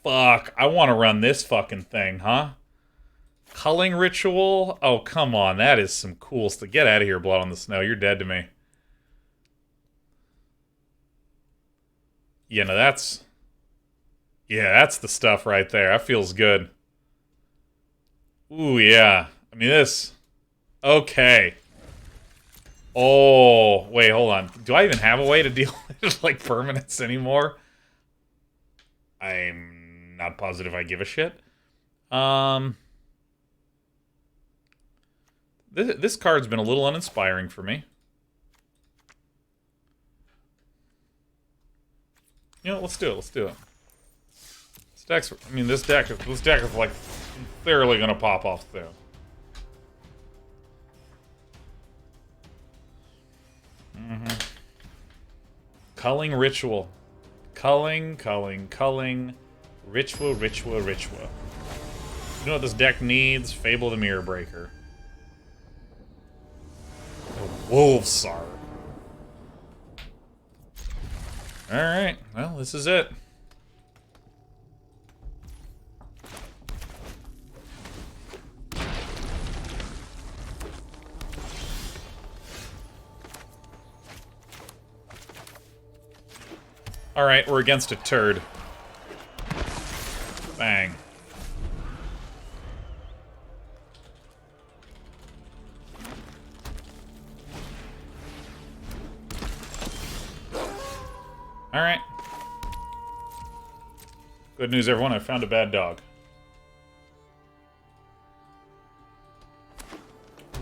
Fuck, I want to run this fucking thing, huh? Culling Ritual? Oh, come on, that is some cool stuff. Get out of here, Blood on the Snow. You're dead to me. Yeah, no, that's... Yeah, that's the stuff right there. That feels good. Ooh, yeah. I mean, this... Okay. Oh, wait, hold on. Do I even have a way to deal with, like, permanents anymore? I'm not positive I give a shit. This card's been a little uninspiring for me. You know, let's do it. Let's do it. This deck is like thoroughly gonna pop off soon. Culling Ritual. Culling. Ritual. You know what this deck needs? Fable the Mirror Breaker. A Wolfsar. Alright, well, this is it. Alright, we're against a turd. Bang. Alright. Good news, everyone. I found a bad dog.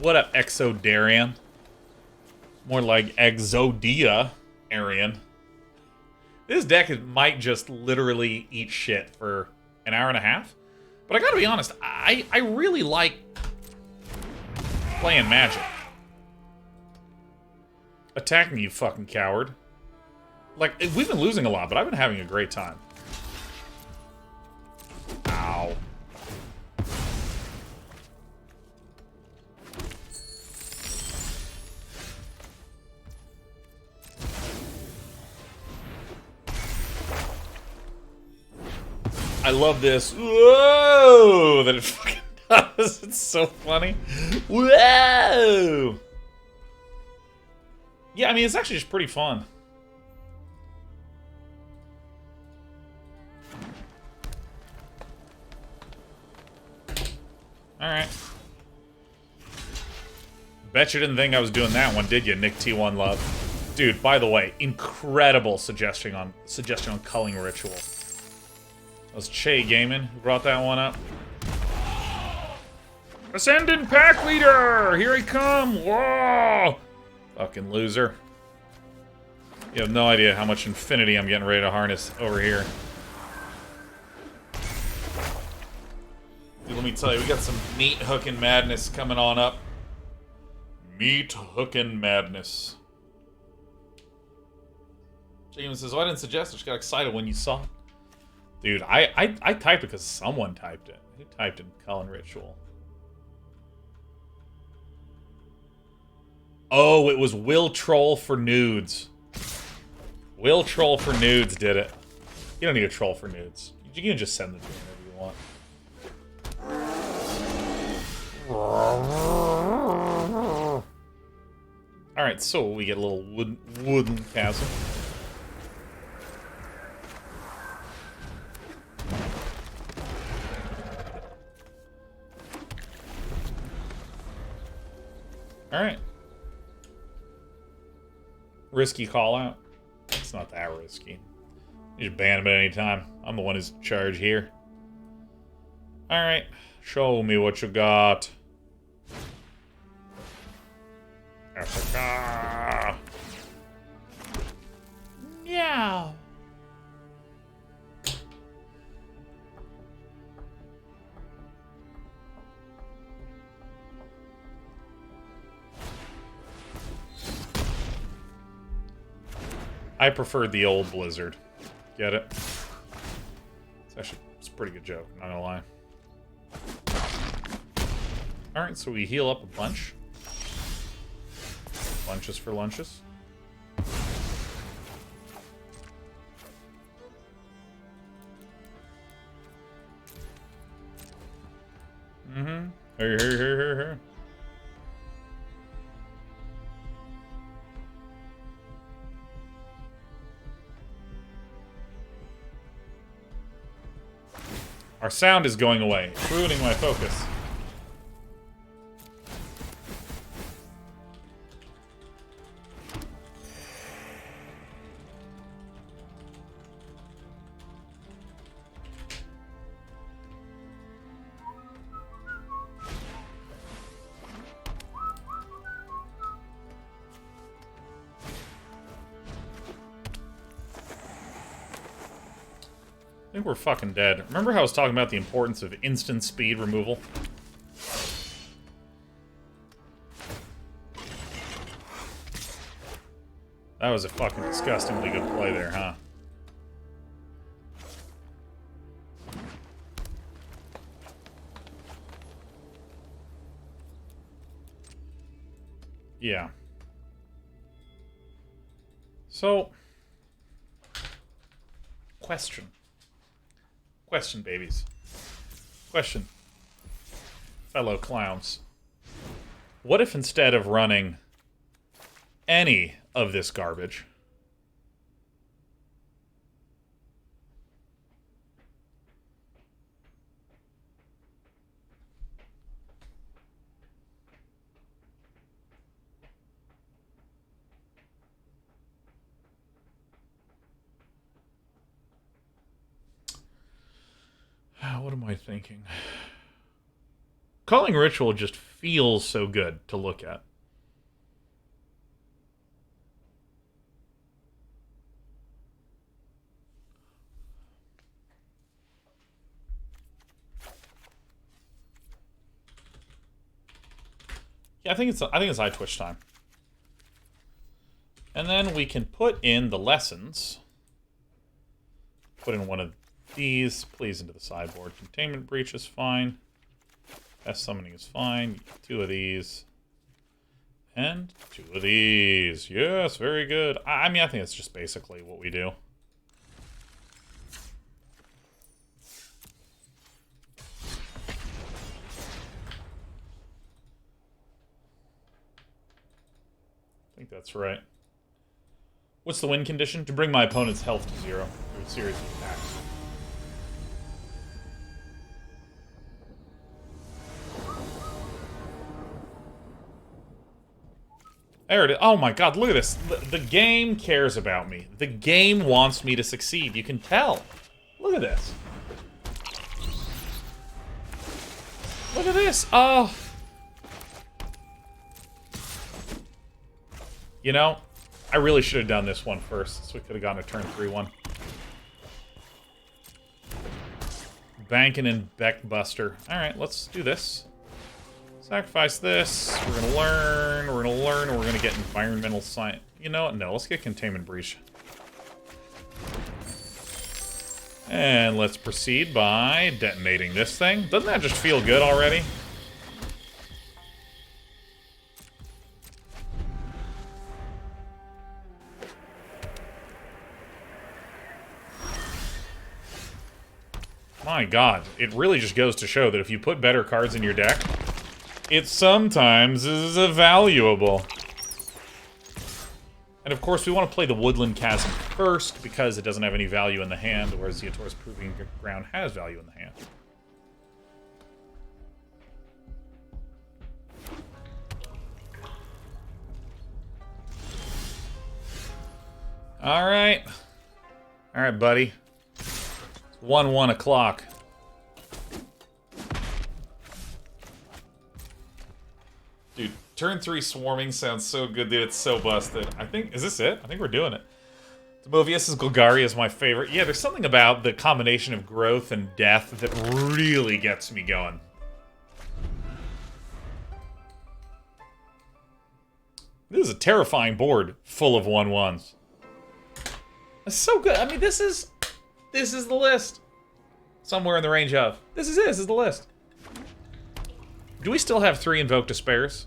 What up, Exodarian? More like Exodia Arian. This deck might just literally eat shit for an hour and a half. But I gotta be honest, I really like playing Magic. Attack me, you fucking coward. Like, we've been losing a lot, but I've been having a great time. Ow. I love this. Whoa! That it fucking does. It's so funny. Whoa! Yeah, I mean, it's actually just pretty fun. Alright. Bet you didn't think I was doing that one, did you, Nick T1 Love? Dude, by the way, incredible suggestion on Culling Ritual. That was Che Gaiman who brought that one up. Ascendant Pack Leader! Here he come! Whoa! Fucking loser. You have no idea how much infinity I'm getting ready to harness over here. Dude, let me tell you, we got some meat hooking madness coming on up. Meat hooking madness. James says, oh, I didn't suggest it. I just got excited when you saw it. Dude, I typed it because someone typed it. Who typed in Culling Ritual? Oh, it was Will Troll for Nudes. Will Troll for Nudes did it. You don't need a troll for nudes. You can just send them to me whenever you want. Alright, so we get a little Woodland Chasm. Alright. Risky call out. It's not that risky. You just ban him at any time. I'm the one who's in charge here. Alright. Show me what you got. Africa. Yeah. I preferred the old Blizzard. Get it? It's a pretty good joke, not gonna lie. Alright, so we heal up a bunch. Lunches for lunches. Mm-hmm. Hey. Our sound is going away, ruining my focus. I think we're fucking dead. Remember how I was talking about the importance of instant speed removal? That was a fucking disgustingly good play there, huh? Yeah. So, question, babies. Question. Fellow clowns. What if instead of running any of this garbage, what am I thinking? Culling Ritual just feels so good to look at. Yeah, I think it's Eye Twitch time. And then we can put in the lessons. Put in one of these, please, into the sideboard. Containment Breach is fine. S Summoning is fine. 2 of these. And 2 of these. Yes, very good. I mean, I think it's just basically what we do. I think that's right. What's the win condition? To bring my opponent's health to 0 through a series of attacks. There it is. Oh my god, look at this. The game cares about me. The game wants me to succeed. You can tell. Look at this. Look at this. Oh. You know, I really should have done this one first, so we could have gotten a turn 3-1. Banking and Beckbuster. Alright, let's do this. Sacrifice this. We're gonna learn, and we're gonna get environmental science. You know what? No, let's get Containment Breach. And let's proceed by detonating this thing. Doesn't that just feel good already? My god, it really just goes to show that if you put better cards in your deck, it sometimes is valuable. And of course, we want to play the Woodland Chasm first, because it doesn't have any value in the hand, whereas Ziatora's Proving Ground has value in the hand. Alright. Alright, buddy. It's 1 o'clock. Dude, turn 3 swarming sounds so good, dude. It's so busted. I think... Is this it? I think we're doing it. Movius' Golgari is my favorite. Yeah, there's something about the combination of growth and death that really gets me going. This is a terrifying board full of 1/1s. It's so good. I mean, this is the list. Somewhere in the range of. This is it. This is the list. Do we still have 3 Invoke Despairs?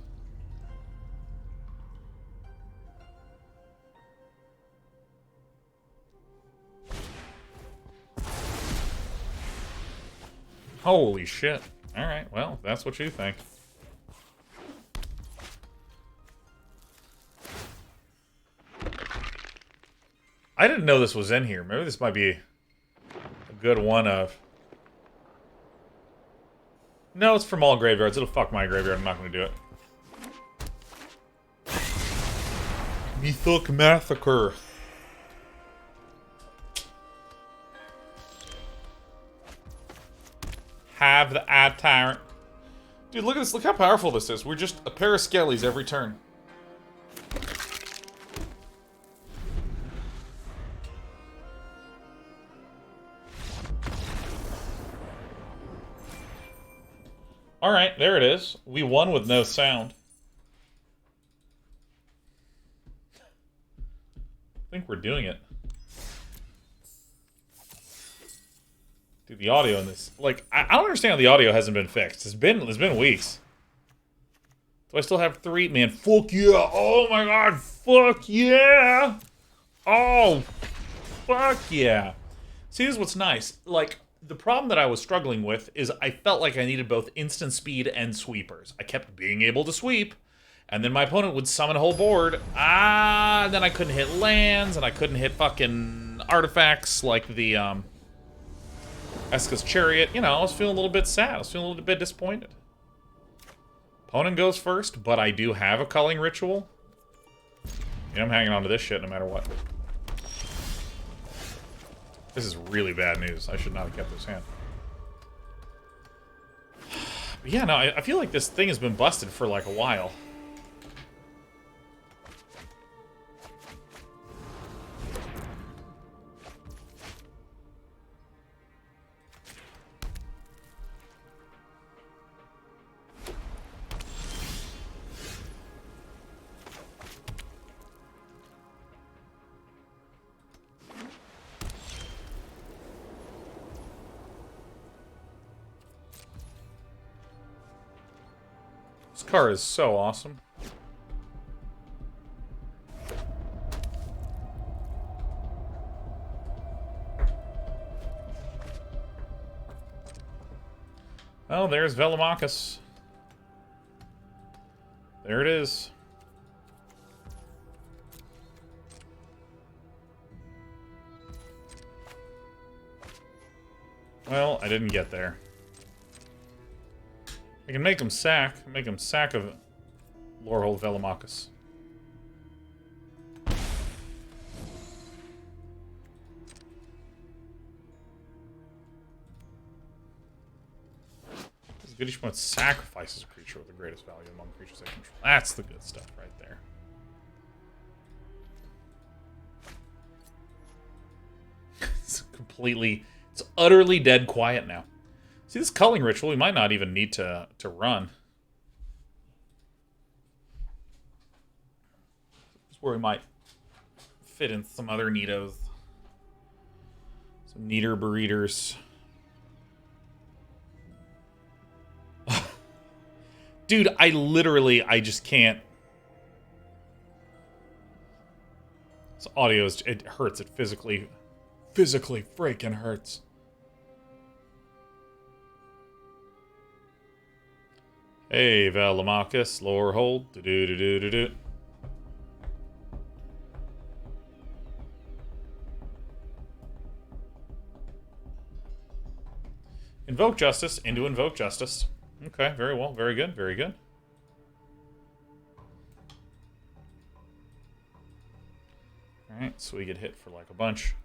Holy shit. Alright, well, that's what you think. I didn't know this was in here. Maybe this might be a good one of... No, it's from all graveyards. It'll fuck my graveyard. I'm not going to do it. Meathook Massacre. Have the Eye Tyrant. Dude, look at this. Look how powerful this is. We're just a pair of skellies every turn. Alright, there it is. We won with no sound. I think we're doing it. Dude, the audio in this... Like, I don't understand how the audio hasn't been fixed. It's been weeks. Do I still have 3? Man, fuck yeah! Oh my god, fuck yeah! Oh, fuck yeah! See, this is what's nice. Like... The problem that I was struggling with is I felt like I needed both instant speed and sweepers. I kept being able to sweep, and then my opponent would summon a whole board. And then I couldn't hit lands, and I couldn't hit fucking artifacts like the Eska's Chariot. You know, I was feeling a little bit sad. I was feeling a little bit disappointed. Opponent goes first, but I do have a Culling Ritual. Yeah, I'm hanging on to this shit no matter what. This is really bad news. I should not have kept this hand. But yeah, no, I feel like this thing has been busted for like a while. This car is so awesome. Oh, there's Velomachus. There it is. Well, I didn't get there. I can make him sack. Make him sack of Lorehold Velomachus. Goodish mode sacrifices a creature with the greatest value among creatures they control. That's the good stuff right there. It's completely... It's utterly dead quiet now. See, this Culling Ritual, we might not even need to run. This is where we might fit in some other neatos. Some neater breeders. Dude, I just can't. This audio is, it hurts. It physically freaking hurts. Hey, Velomachus, Lorehold, do-do-do-do-do-do. Invoke Justice into Invoke Justice. Okay, very well, very good, very good. Alright, so we get hit for like a bunch.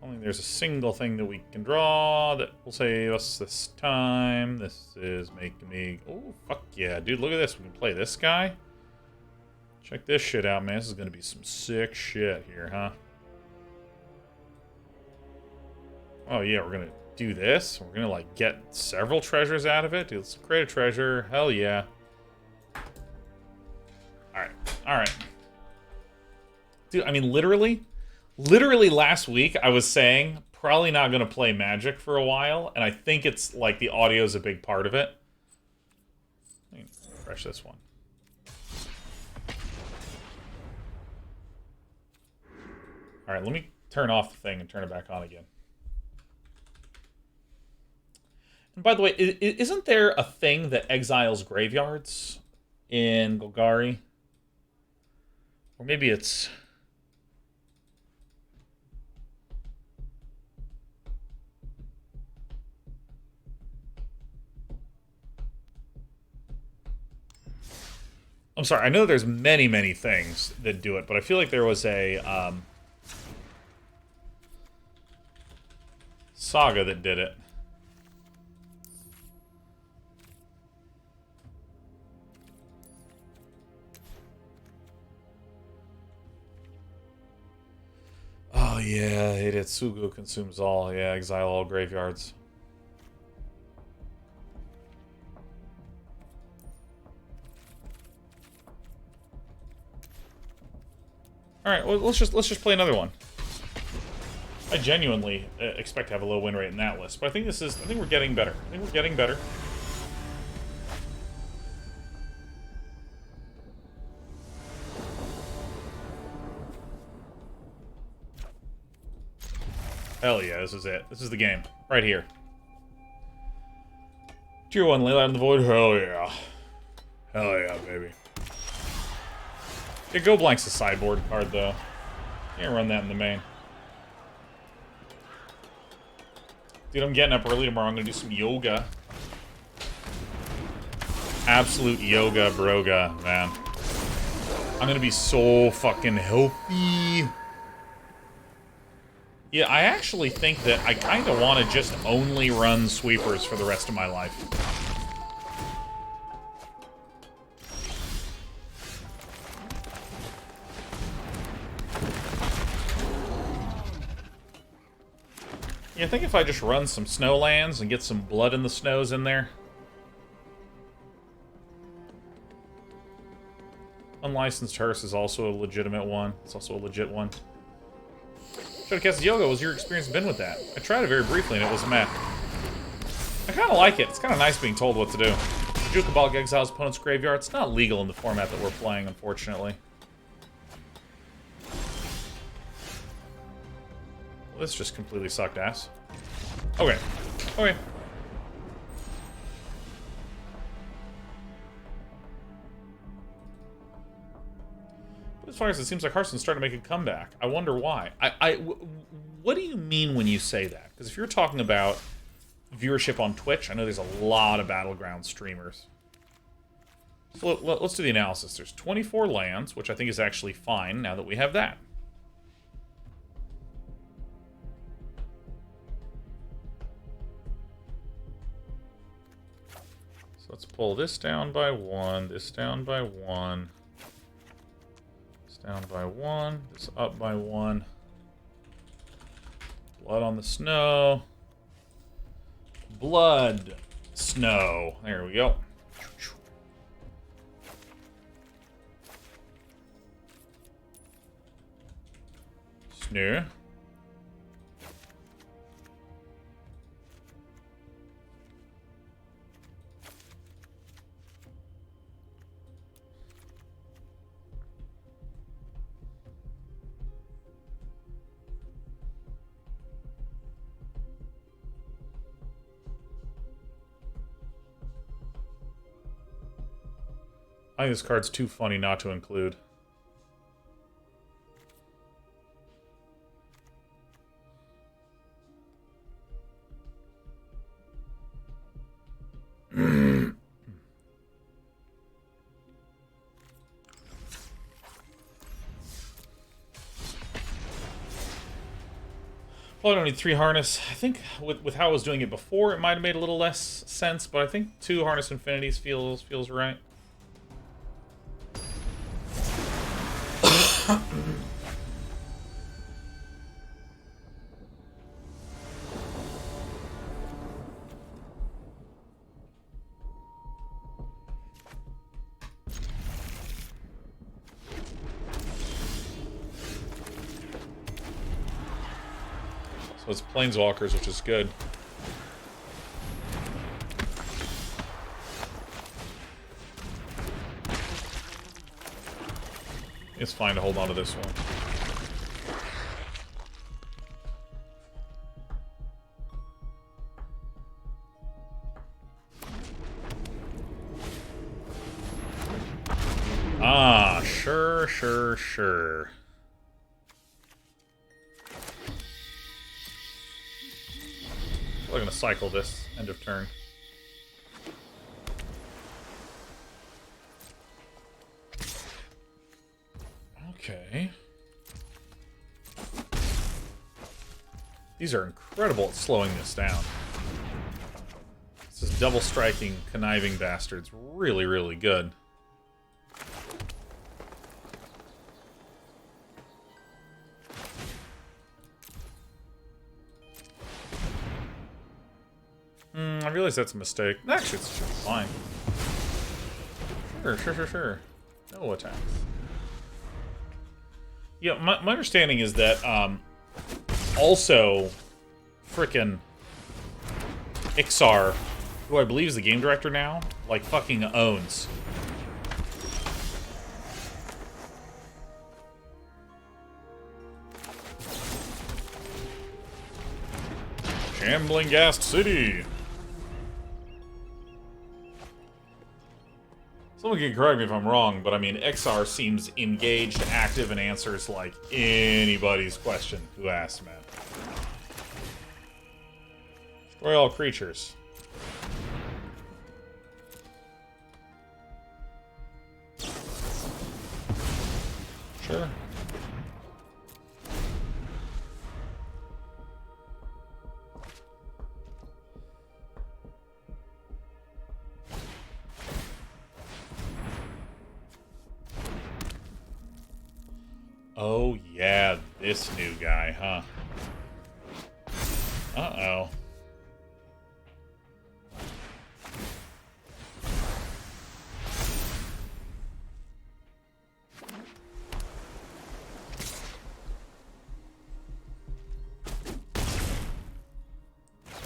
Only there's a single thing that we can draw that will save us this time. This is making me... Oh, fuck yeah, dude, look at this. We can play this guy. Check this shit out, man. This is going to be some sick shit here, huh? Oh, yeah, we're going to do this. We're going to, like, get several treasures out of it. Dude, let's create a treasure. Hell yeah. Alright, alright. Dude, I mean, literally last week I was saying probably not going to play Magic for a while, and I think it's like the audio is a big part of it. Let me refresh this one. All right, let me turn off the thing and turn it back on again. And by the way, isn't there a thing that exiles graveyards in Golgari? Or maybe it's... I'm sorry, I know there's many, many things that do it, but I feel like there was a saga that did it. Oh yeah, Hidetsugu consumes all. Yeah, exile all graveyards. All right, well, let's just play another one. I genuinely expect to have a low win rate in that list, but I think we're getting better. I think we're getting better. Hell yeah, this is it. This is the game. Right here. Tier 1, lay out in the void. Hell yeah. Hell yeah, baby. Yeah, Go Blank's a sideboard card, though. Can't run that in the main. Dude, I'm getting up early tomorrow. I'm gonna do some yoga. Absolute yoga, broga, man. I'm gonna be so fucking healthy. Yeah, I actually think that I kind of want to just only run sweepers for the rest of my life. Yeah, I think if I just run some snowlands and get some blood in the snows in there. Unlicensed Hearse is also a legitimate one. It's also a legit one. Shadowcast Yoga, what's your experience been with that? I tried it very briefly and it was meh. I kind of like it. It's kind of nice being told what to do. Jukabog exiles opponent's graveyard. It's not legal in the format that we're playing, unfortunately. Well, this just completely sucked ass. Okay. Okay. As far as it seems like Hearthstone's starting to make a comeback. I wonder why. What do you mean when you say that? Because if you're talking about viewership on Twitch, I know there's a lot of Battleground streamers. So let's do the analysis. There's 24 lands, which I think is actually fine now that we have that. So let's pull this down by 1, this down by 1. Down by 1, this up by 1. Blood on the snow. Blood snow. There we go. Snow. I think this card's too funny not to include. Well, I don't need 3 harness. I think with how I was doing it before, it might have made a little less sense, but I think 2 harness infinities feels right. So it's planeswalkers, which is good. It's fine to hold on to this one. Ah, sure. We're gonna cycle this end of turn. Okay. These are incredible at slowing this down. This is double striking conniving bastards. Really, really good. I realize that's a mistake. Actually, it's fine. Sure. No attacks. Yeah, my understanding is that, also, frickin' Ixar, who I believe is the game director now, like, fucking owns. Shambling Ghast City! Someone can correct me if I'm wrong, but I mean, XR seems engaged, active, and answers like anybody's question who asks, man. Destroy all creatures. Sure. Oh, yeah, this new guy, huh? Uh-oh.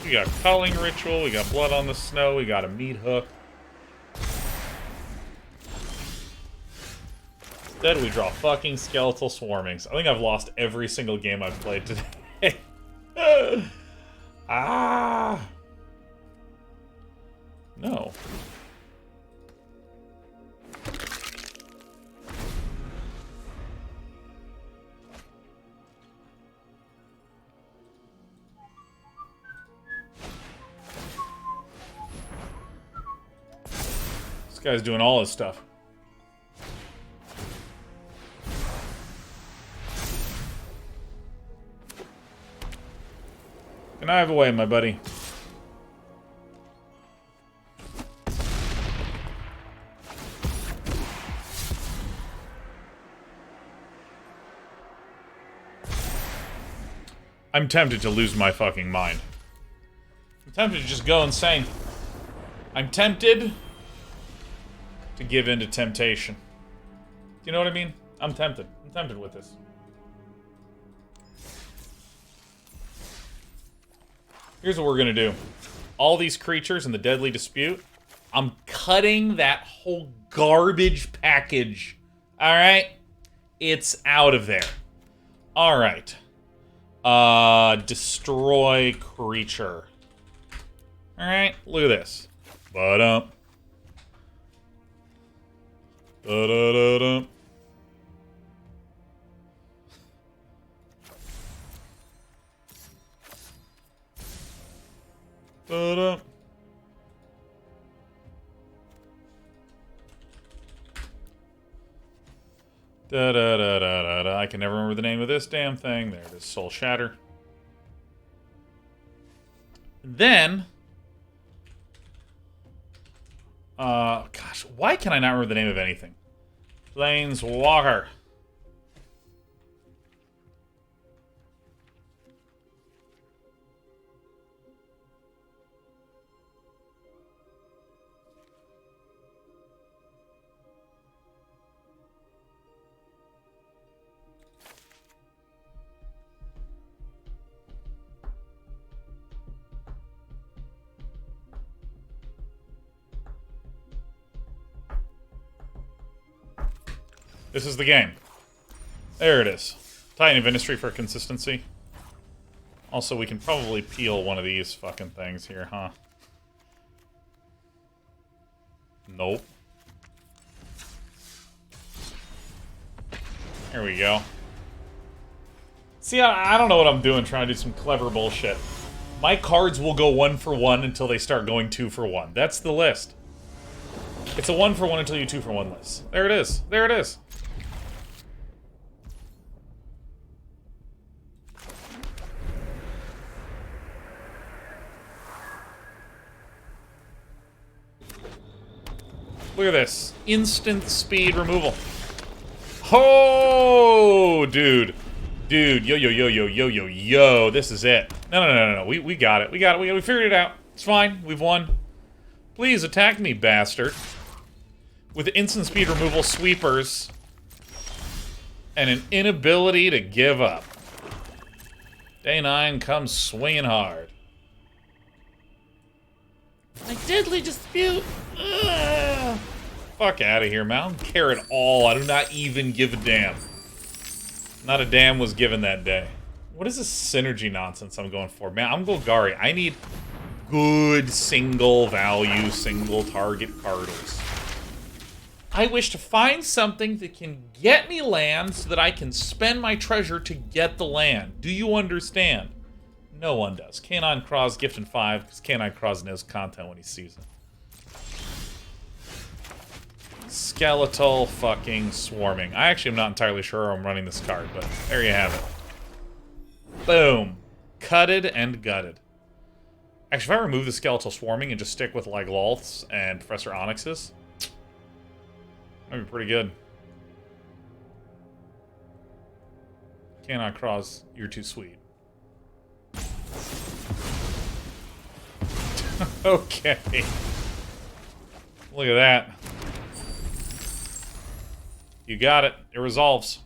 We got Culling Ritual, we got Blood on the Snow, we got a Meathook. Instead, we draw fucking Skeletal Swarmings. I think I've lost every single game I've played today. Ah! No. This guy's doing all his stuff. Connive away, my buddy. I'm tempted to lose my fucking mind. I'm tempted to just go insane. I'm tempted to give in to temptation. Do you know what I mean? I'm tempted. I'm tempted with this. Here's what we're gonna do. All these creatures in the Deadly Dispute, I'm cutting that whole garbage package. Alright? It's out of there. Alright. Destroy creature. Alright, look at this. Ba-dum. Da-da-da-dum. Da-da. Da-da-da-da-da-da. I can never remember the name of this damn thing. There it is. Soul Shatter. Then, gosh, why can I not remember the name of anything? Planeswalker. This is the game. There it is. Titan of Industry for consistency. Also, we can probably peel one of these fucking things here, huh? Nope. There we go. See, I don't know what I'm doing trying to do some clever bullshit. My cards will go 1 for 1 until they start going 2 for 1. That's the list. It's a 1 for 1 until you 2 for 1 list. There it is. There it is. Look at this. Instant speed removal. Oh, dude. Dude, yo. This is it. No. We got it. We figured it out. It's fine. We've won. Please attack me, bastard. With instant speed removal, sweepers, and an inability to give up. Day 9 comes swinging hard. My deadly dispute. Ugh. Fuck out of here, man. I don't care at all. I do not even give a damn. Not a damn was given that day. What is this synergy nonsense I'm going for? Man, I'm Golgari. I need good single value, single target cardles. I wish to find something that can get me land so that I can spend my treasure to get the land. Do you understand? No one does. Canine Craw's gifting 5 because Canine Craws knows content when he sees it. Skeletal fucking Swarming. I actually am not entirely sure I'm running this card, but there you have it. Boom. Cutted and gutted. Actually, if I remove the Skeletal Swarming and just stick with, like, Lolth's and Professor Onyx's, that'd be pretty good. Canine Craws, you're too sweet. Okay. Look at that. You got it. It resolves.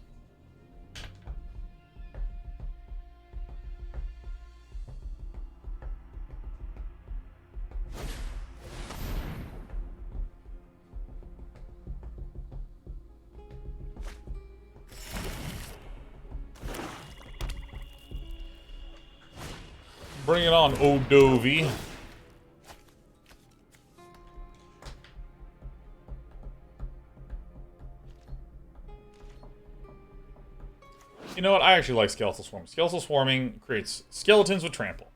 Bring it on, Odovie. You know what? I actually like Skeletal Swarming. Skeletal Swarming creates skeletons with trample.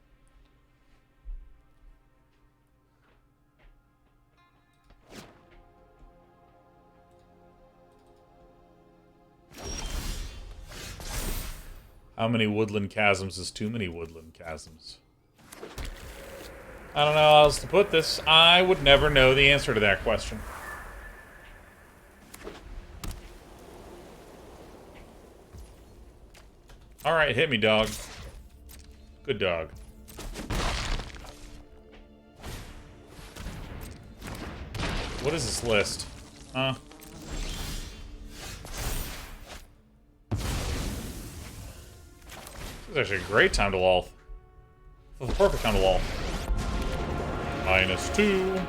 How many Woodland Chasms is too many Woodland Chasms? I don't know how else to put this. I would never know the answer to that question. Alright, hit me, dog. Good dog. What is this list? Huh? This is actually a great time to lol. This is the perfect time to lol. -2.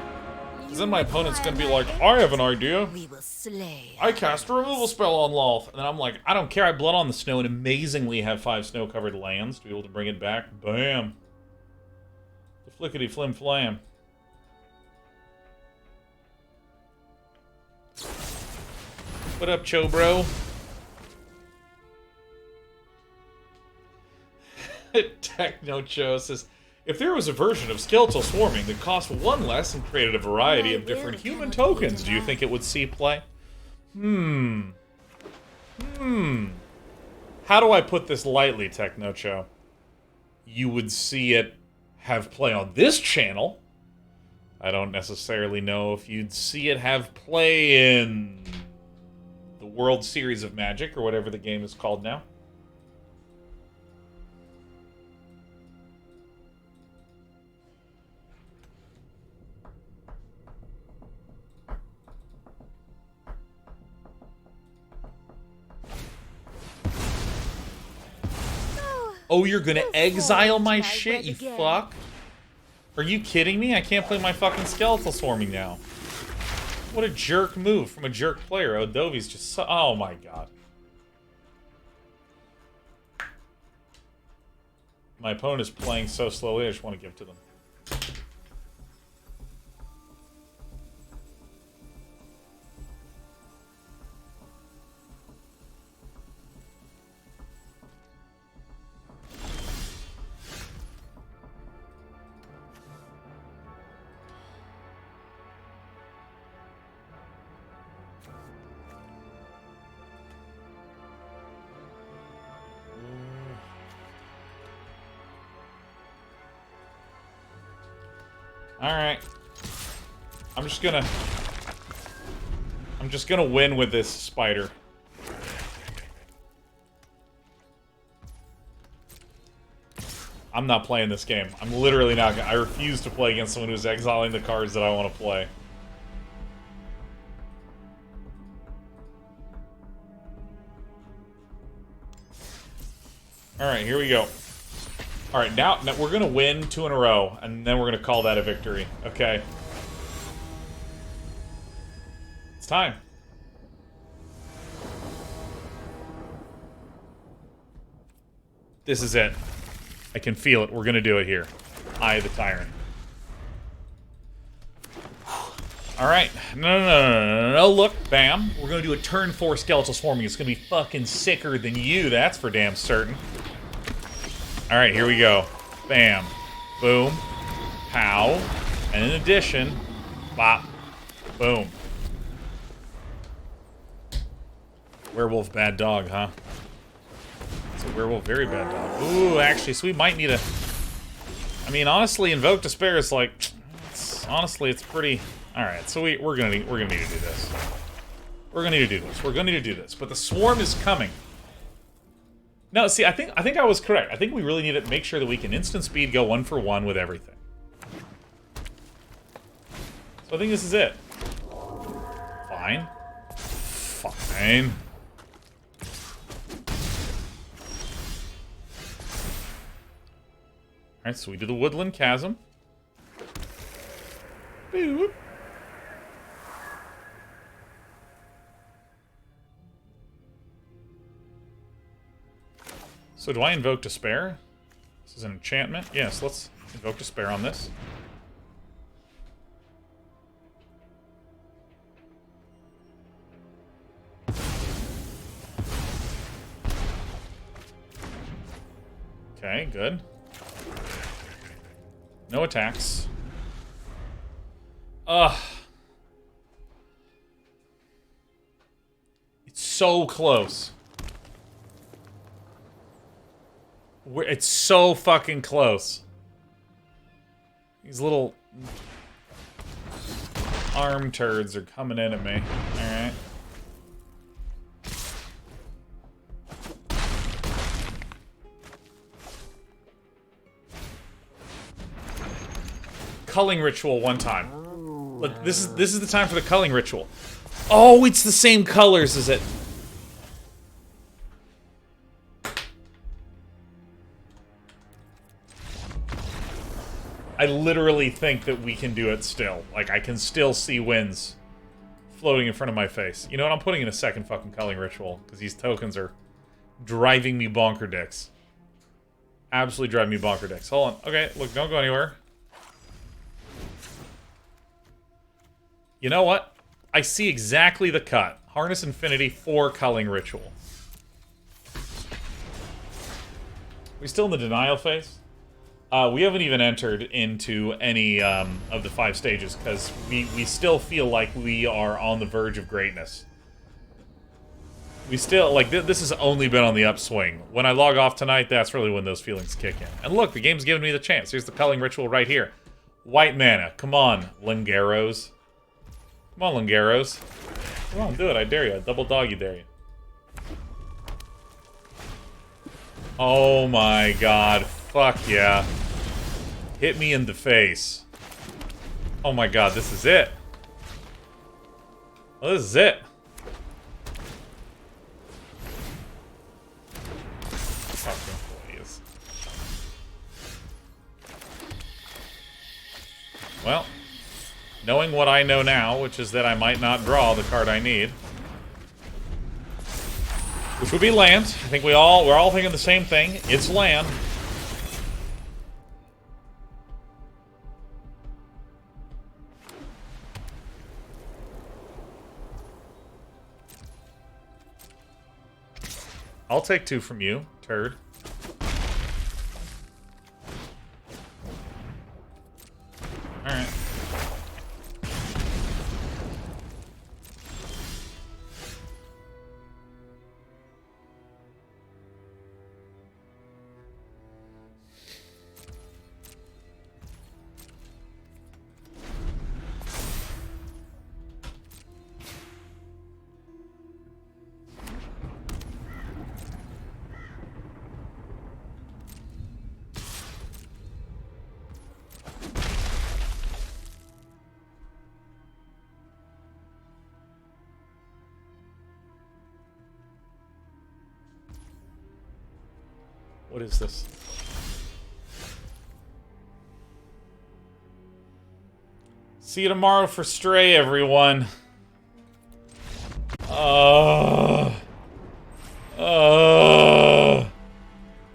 Because then my opponent's gonna be like, I have an idea. We will slay. I cast a removal spell on Lolth. And then I'm like, I don't care, I blood on the snow and amazingly have 5 snow-covered lands to be able to bring it back. Bam. The flickety-flim-flam. What up, Cho bro? Techno Cho says, if there was a version of Skeletal Swarming that cost 1 less and created a variety of different human tokens, do you think it would see play? How do I put this lightly, Techno Cho? You would see it have play on this channel. I don't necessarily know if you'd see it have play in the World Series of Magic, or whatever the game is called now. Oh, you're gonna exile my shit, you fuck? Are you kidding me? I can't play my fucking Skeletal Swarming now. What a jerk move from a jerk player. Odovi's just so... Oh my god. My opponent is playing so slowly, I just want to give to them. Alright. I'm just gonna win with this spider. I'm not playing this game. I'm literally not gonna... I refuse to play against someone who's exiling the cards that I want to play. Alright, here we go. Alright, now we're gonna win 2 in a row, and then we're gonna call that a victory. Okay. It's time. This is it. I can feel it. We're gonna do it here. Eye the Tyrant. Alright. No, look. Bam. We're gonna do a turn 4 Skeletal Swarming. It's gonna be fucking sicker than you, that's for damn certain. Alright, here we go. Bam. Boom. Pow. And in addition, bop. Boom. Werewolf bad dog, huh? It's a werewolf very bad dog. Ooh, actually, so we might need a... I mean, honestly, Invoke Despair is like... honestly, it's pretty... Alright, so we're gonna need to do this. We're gonna need to do this. We're gonna need to do this. But the swarm is coming. No, see, I think I was correct. I think we really need to make sure that we can instant speed go 1 for 1 with everything. So I think this is it. Fine. Fine. Alright, so we do the Woodland Chasm. Boop. So do I Invoke Despair? This is an enchantment. Yes, let's Invoke Despair on this. Okay, good. No attacks. Ugh. It's so close. It's so fucking close. These little arm turds are coming in at me. Alright. Culling Ritual one time. Look, this is the time for the Culling Ritual. Oh, it's the same colors as it. I literally think that we can do it still. Like, I can still see wins floating in front of my face. You know what? I'm putting in a second fucking Culling Ritual, because these tokens are driving me bonker dicks. Absolutely driving me bonker dicks. Hold on. Okay, look, don't go anywhere. You know what? I see exactly the cut. Harness Infinity for Culling Ritual. We still in the denial phase? We haven't even entered into any of the 5 stages, because we still feel like we are on the verge of greatness. We still, like, this has only been on the upswing. When I log off tonight, that's really when those feelings kick in. And look, the game's giving me the chance. Here's the Culling Ritual right here. White mana. Come on, Lingaros. Come on, Lingaros. Come on, do it. I dare you. I double doggy dare you. Oh my god. Fuck yeah. Hit me in the face. Oh my god, this is it. Well, this is it. Fucking please. Well, knowing what I know now, which is that I might not draw the card I need, which would be land. I think we're all thinking the same thing. It's land. I'll take 2 from you, turd. Alright. What is this? See you tomorrow for Stray, everyone.